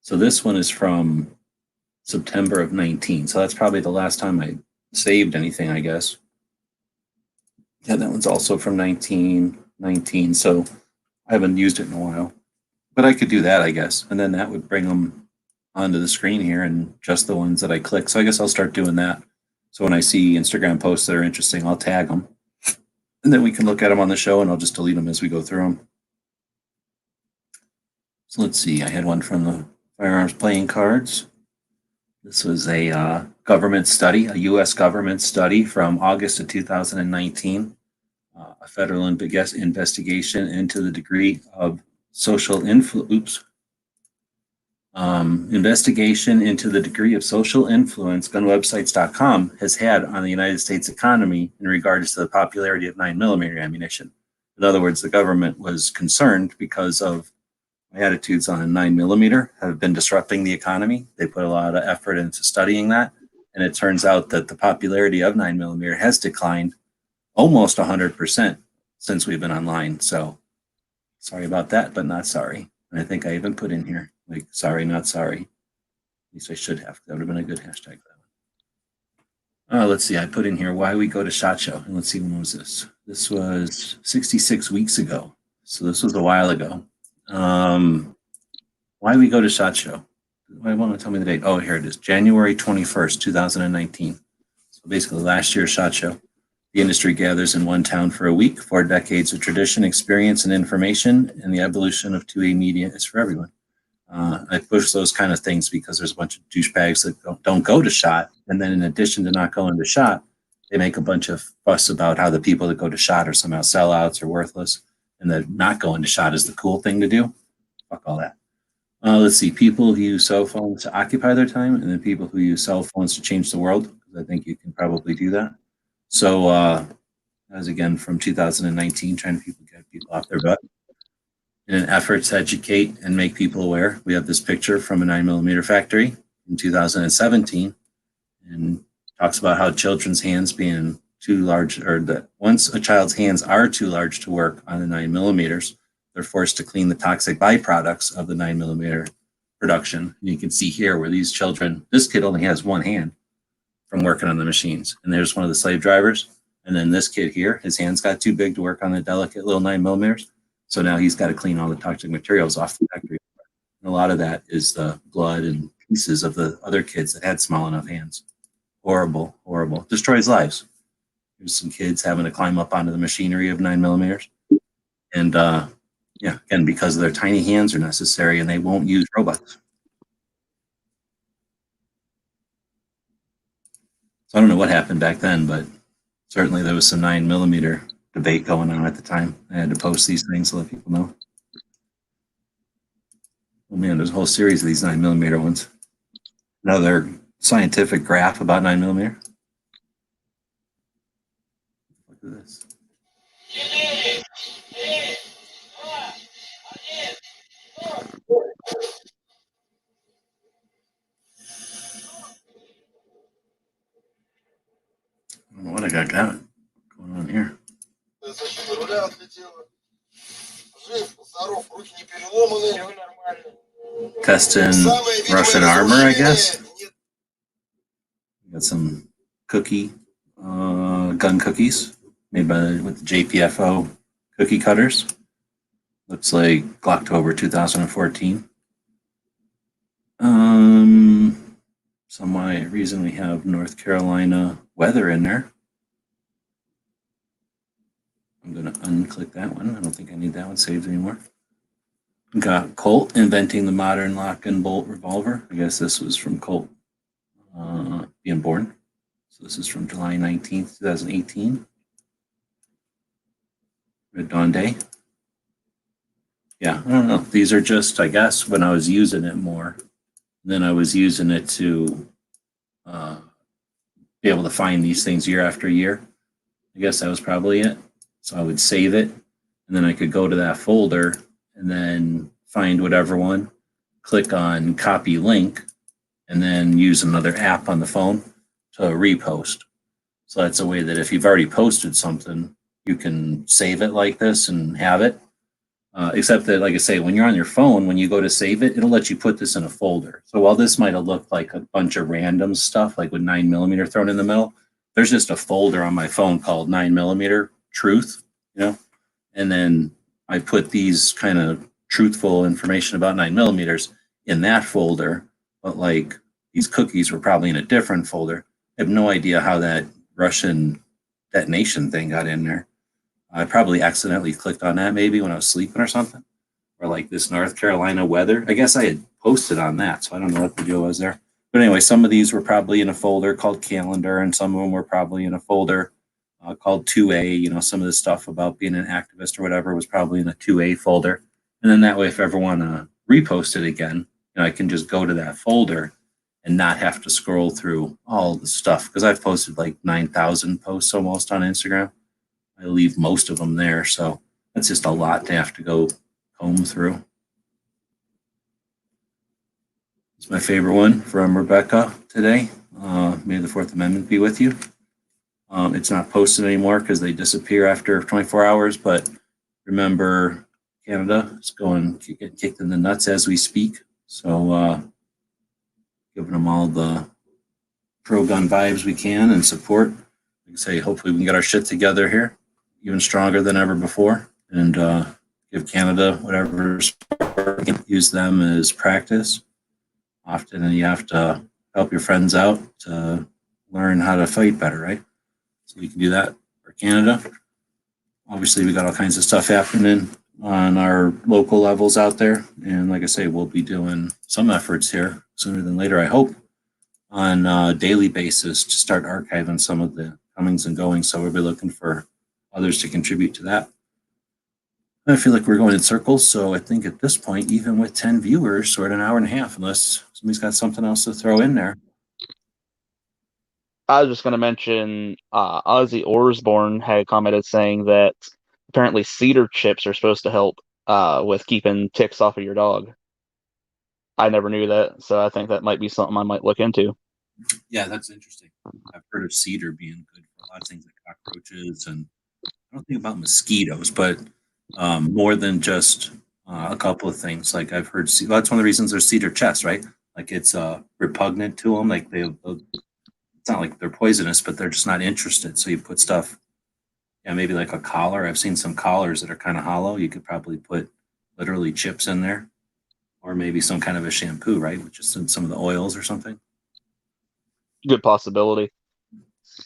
So this one is from September of 19. So that's probably the last time I saved anything, I guess. Yeah, that one's also from 1919. So I haven't used it in a while. But I could do that, I guess. And then that would bring them onto the screen here and just the ones that I click. So I guess I'll start doing that. So when I see Instagram posts that are interesting, I'll tag them. And then we can look at them on the show and I'll just delete them as we go through them. So let's see. I had one from the Firearms playing cards. This was a government study, a U.S. government study from August of 2019. A federal investigation into the degree of social influence. Investigation into the degree of social influence gunwebsites.com has had on the United States economy in regards to the popularity of 9mm ammunition. In other words, the government was concerned because of attitudes on 9mm have been disrupting the economy. They put a lot of effort into studying that. And it turns out that the popularity of 9mm has declined almost 100% since we've been online. So sorry about that, but not sorry. And I think I even put in here, like, sorry, not sorry. At least I should have. That would have been a good hashtag for that one. Let's see. I put in here why we go to SHOT Show. And let's see, when was this? This was 66 weeks ago. So this was a while ago. Why we go to SHOT Show? Why won't it tell me the date? Oh, here it is. January 21st, 2019. So basically last year's SHOT Show. The industry gathers in one town for a week. 4 decades of tradition, experience, and information, and the evolution of 2A media is for everyone. I push those kind of things because there's a bunch of douchebags that don't go to SHOT. And then in addition to not going to SHOT, they make a bunch of fuss about how the people that go to SHOT are somehow sellouts or worthless, and that not going to SHOT is the cool thing to do. Fuck all that. Let's see, people who use cell phones to occupy their time, and then people who use cell phones to change the world, because I think you can probably do that. So that was again from 2019, trying to get people off their butt. In an effort to educate and make people aware, we have this picture from a 9mm factory in 2017, and talks about how children's hands being too large, or that once a child's hands are too large to work on the 9mm, they're forced to clean the toxic byproducts of the 9mm production. And you can see here where these children, this kid only has one hand from working on the machines. And there's one of the slave drivers. And then this kid here, his hands got too big to work on the delicate little 9mm. So now he's got to clean all the toxic materials off the factory. And a lot of that is the blood and pieces of the other kids that had small enough hands. Horrible, horrible. Destroys lives. There's some kids having to climb up onto the machinery of 9mm. And yeah, again, because their tiny hands are necessary and they won't use robots. So I don't know what happened back then, but certainly there was some 9mm debate going on at the time. I had to post these things to let people know. Oh man, there's a whole series of these 9mm ones. Another scientific graph about 9mm. Look at this. I don't know what I got going on here. Testing Russian armor, I guess. Got some gun cookies made with the JPFO cookie cutters. Looks like October 2014. Some reason we have North Carolina weather in there. I'm going to unclick that one. I don't think I need that one saved anymore. Got Colt inventing the modern lock and bolt revolver. I guess this was from Colt being born. So this is from July 19th, 2018. Red Dawn Day. Yeah, I don't know. These are just, I guess, when I was using it more. Then I was using it to be able to find these things year after year. I guess that was probably it. So I would save it, and then I could go to that folder and then find whatever one, click on copy link, and then use another app on the phone to repost. So that's a way that if you've already posted something, you can save it like this and have it. Except that, like I say, when you're on your phone, when you go to save it, it'll let you put this in a folder. So while this might have looked like a bunch of random stuff, like with 9mm thrown in the middle, there's just a folder on my phone called 9mm Truth, and then I put these kind of truthful information about 9mm in that folder, but like these cookies were probably in a different folder. I have no idea how that Russian detonation thing got in there. I probably accidentally clicked on that maybe when I was sleeping or something, or like this North Carolina weather. I guess I had posted on that, so I don't know what the deal was there. But anyway, some of these were probably in a folder called calendar, and some of them were probably in a folder called 2A. Some of the stuff about being an activist or whatever was probably in a 2A folder. And then that way, if I ever want to repost it again, I can just go to that folder and not have to scroll through all the stuff, because I've posted like 9,000 posts almost on Instagram. I leave most of them there, so that's just a lot to have to go comb through. It's my favorite one from Rebecca today. May the Fourth Amendment be with you. It's not posted anymore because they disappear after 24 hours, but remember, Canada is getting kicked in the nuts as we speak. So giving them all the pro-gun vibes we can and support. Like I say, hopefully we can get our shit together here, even stronger than ever before, and give Canada whatever support. Use them as practice. Often you have to help your friends out to learn how to fight better, right? So we can do that for Canada. Obviously, we got all kinds of stuff happening on our local levels out there. And like I say, we'll be doing some efforts here sooner than later, I hope, on a daily basis to start archiving some of the comings and goings. So we'll be looking for others to contribute to that. I feel like we're going in circles. So I think at this point, even with 10 viewers, we're at an hour and a half, unless somebody's got something else to throw in there. I was just going to mention Ozzy Osbourne had commented saying that apparently cedar chips are supposed to help with keeping ticks off of your dog. I never knew that, so I think that might be something I might look into. Yeah, that's interesting. I've heard of cedar being good for a lot of things like cockroaches, and I don't think about mosquitoes, but more than just a couple of things. Like I've heard, well, that's one of the reasons there's cedar chests, right? Like it's repugnant to them. Like it's not like they're poisonous, but they're just not interested. So you put stuff, yeah, maybe like a collar. I've seen some collars that are kind of hollow. You could probably put literally chips in there, or maybe some kind of a shampoo, right? Which is some of the oils or something. Good possibility.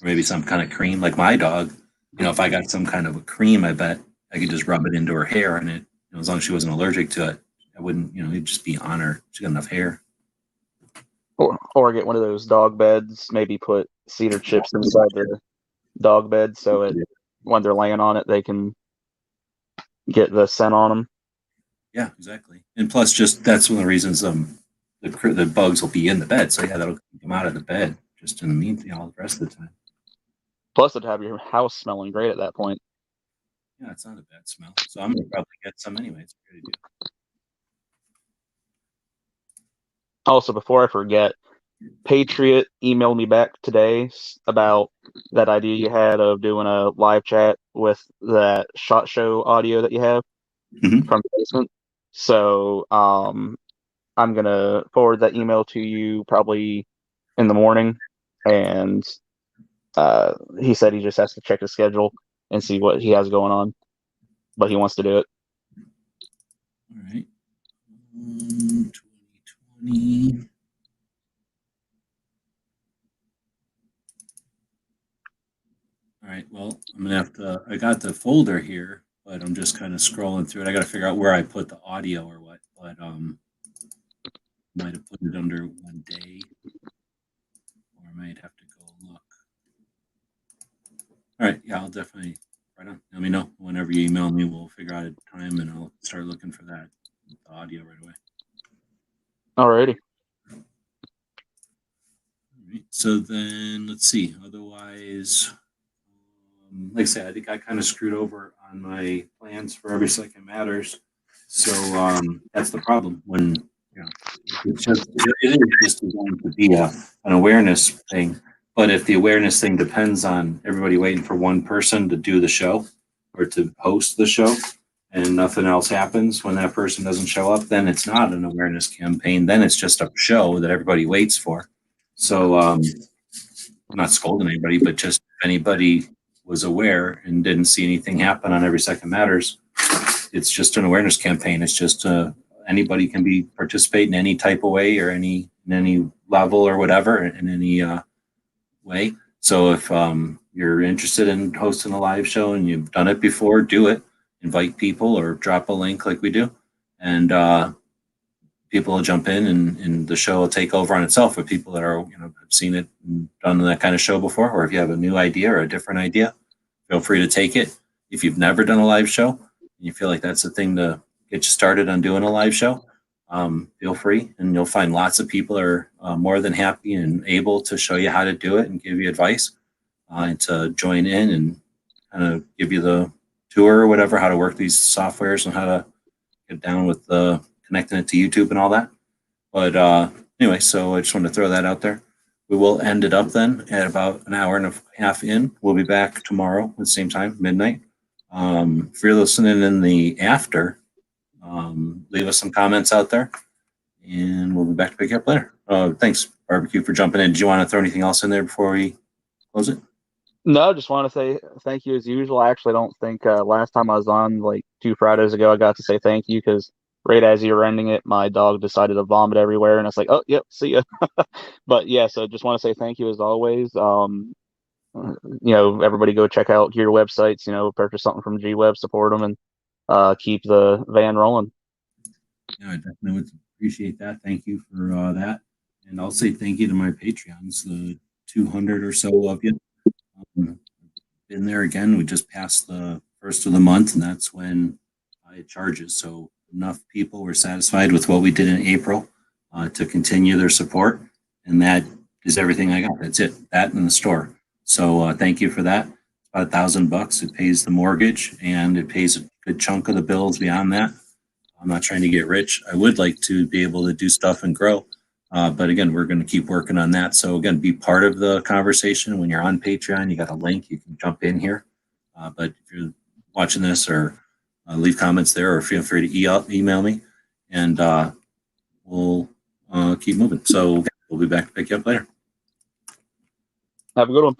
Or maybe some kind of cream. Like my dog, if I got some kind of a cream, I bet I could just rub it into her hair, and as long as she wasn't allergic to it, I wouldn't, it'd just be on her. She got enough hair. Or get one of those dog beds, maybe put cedar chips inside the dog bed so when they're laying on it, they can get the scent on them. Yeah, exactly. And plus, just that's one of the reasons the bugs will be in the bed. So yeah, that'll keep them out of the bed just in the meantime, all the rest of the time. Plus, it'd have your house smelling great at that point. Yeah, it's not a bad smell. So I'm gonna probably get some anyway. It's a good idea. Also, before I forget, Patriot emailed me back today about that idea you had of doing a live chat with that SHOT Show audio that you have from the basement. So I'm going to forward that email to you probably in the morning. And he said he just has to check his schedule and see what he has going on. But he wants to do it. All right. 2020. All right. Well, I'm going to have to, I got the folder here, but I'm just kind of scrolling through it. I got to figure out where I put the audio or what, but might have put it under one day, or I might have to go look. All right. Yeah, I'll definitely, right on. Let me know whenever you email me. We'll figure out a time and I'll start looking for that the audio right away. Alrighty. All right. So then let's see. Otherwise, like I said, I think I kind of screwed over on my plans for Every Second Matters. So that's the problem when it is just going to be an awareness thing. But if the awareness thing depends on everybody waiting for one person to do the show or to host the show, and nothing else happens when that person doesn't show up, then it's not an awareness campaign. Then it's just a show that everybody waits for. So I'm not scolding anybody, but just if anybody was aware and didn't see anything happen on Every Second Matters, it's just an awareness campaign. It's just anybody can participate in any type of way or in any level or whatever in any way. So if you're interested in hosting a live show and you've done it before, do it. Invite people or drop a link like we do, and people will jump in and the show will take over on itself with people that are have seen it and done that kind of show before. Or if you have a new idea or a different idea, feel free to take it. If you've never done a live show and you feel like that's the thing to get you started on doing a live show, feel free, and you'll find lots of people are more than happy and able to show you how to do it and give you advice and to join in and kind of give you the tour or whatever, how to work these softwares and how to get down with connecting it to YouTube and all that. But anyway, so I just wanted to throw that out there. We will end it up then at about an hour and a half in. We'll be back tomorrow at the same time, midnight. If you're listening in the after, leave us some comments out there. and we'll be back to pick up later. Thanks, Barbecue, for jumping in. Did you want to throw anything else in there before we close it? No, just want to say thank you as usual. I actually don't think last time I was on, like 2 Fridays ago, I got to say thank you because right as you were ending it, my dog decided to vomit everywhere, and it's like, oh, yep, see ya. But yeah, so just want to say thank you as always. Everybody go check out your websites. Purchase something from G-Web, support them, and keep the van rolling. Yeah, I definitely would appreciate that. Thank you for that. And I'll say thank you to my Patreons, the 200 or so of you. Been there again. We just passed the first of the month, and that's when it charges. So enough people were satisfied with what we did in April to continue their support. And that is everything I got. That's it. That in the store. So thank you for that. About $1,000. It pays the mortgage and it pays a good chunk of the bills beyond that. I'm not trying to get rich. I would like to be able to do stuff and grow. But again, we're going to keep working on that. So again, be part of the conversation. When you're on Patreon, you got a link. You can jump in here. But if you're watching this or leave comments there or feel free to email me and we'll keep moving. So we'll be back to pick you up later. Have a good one.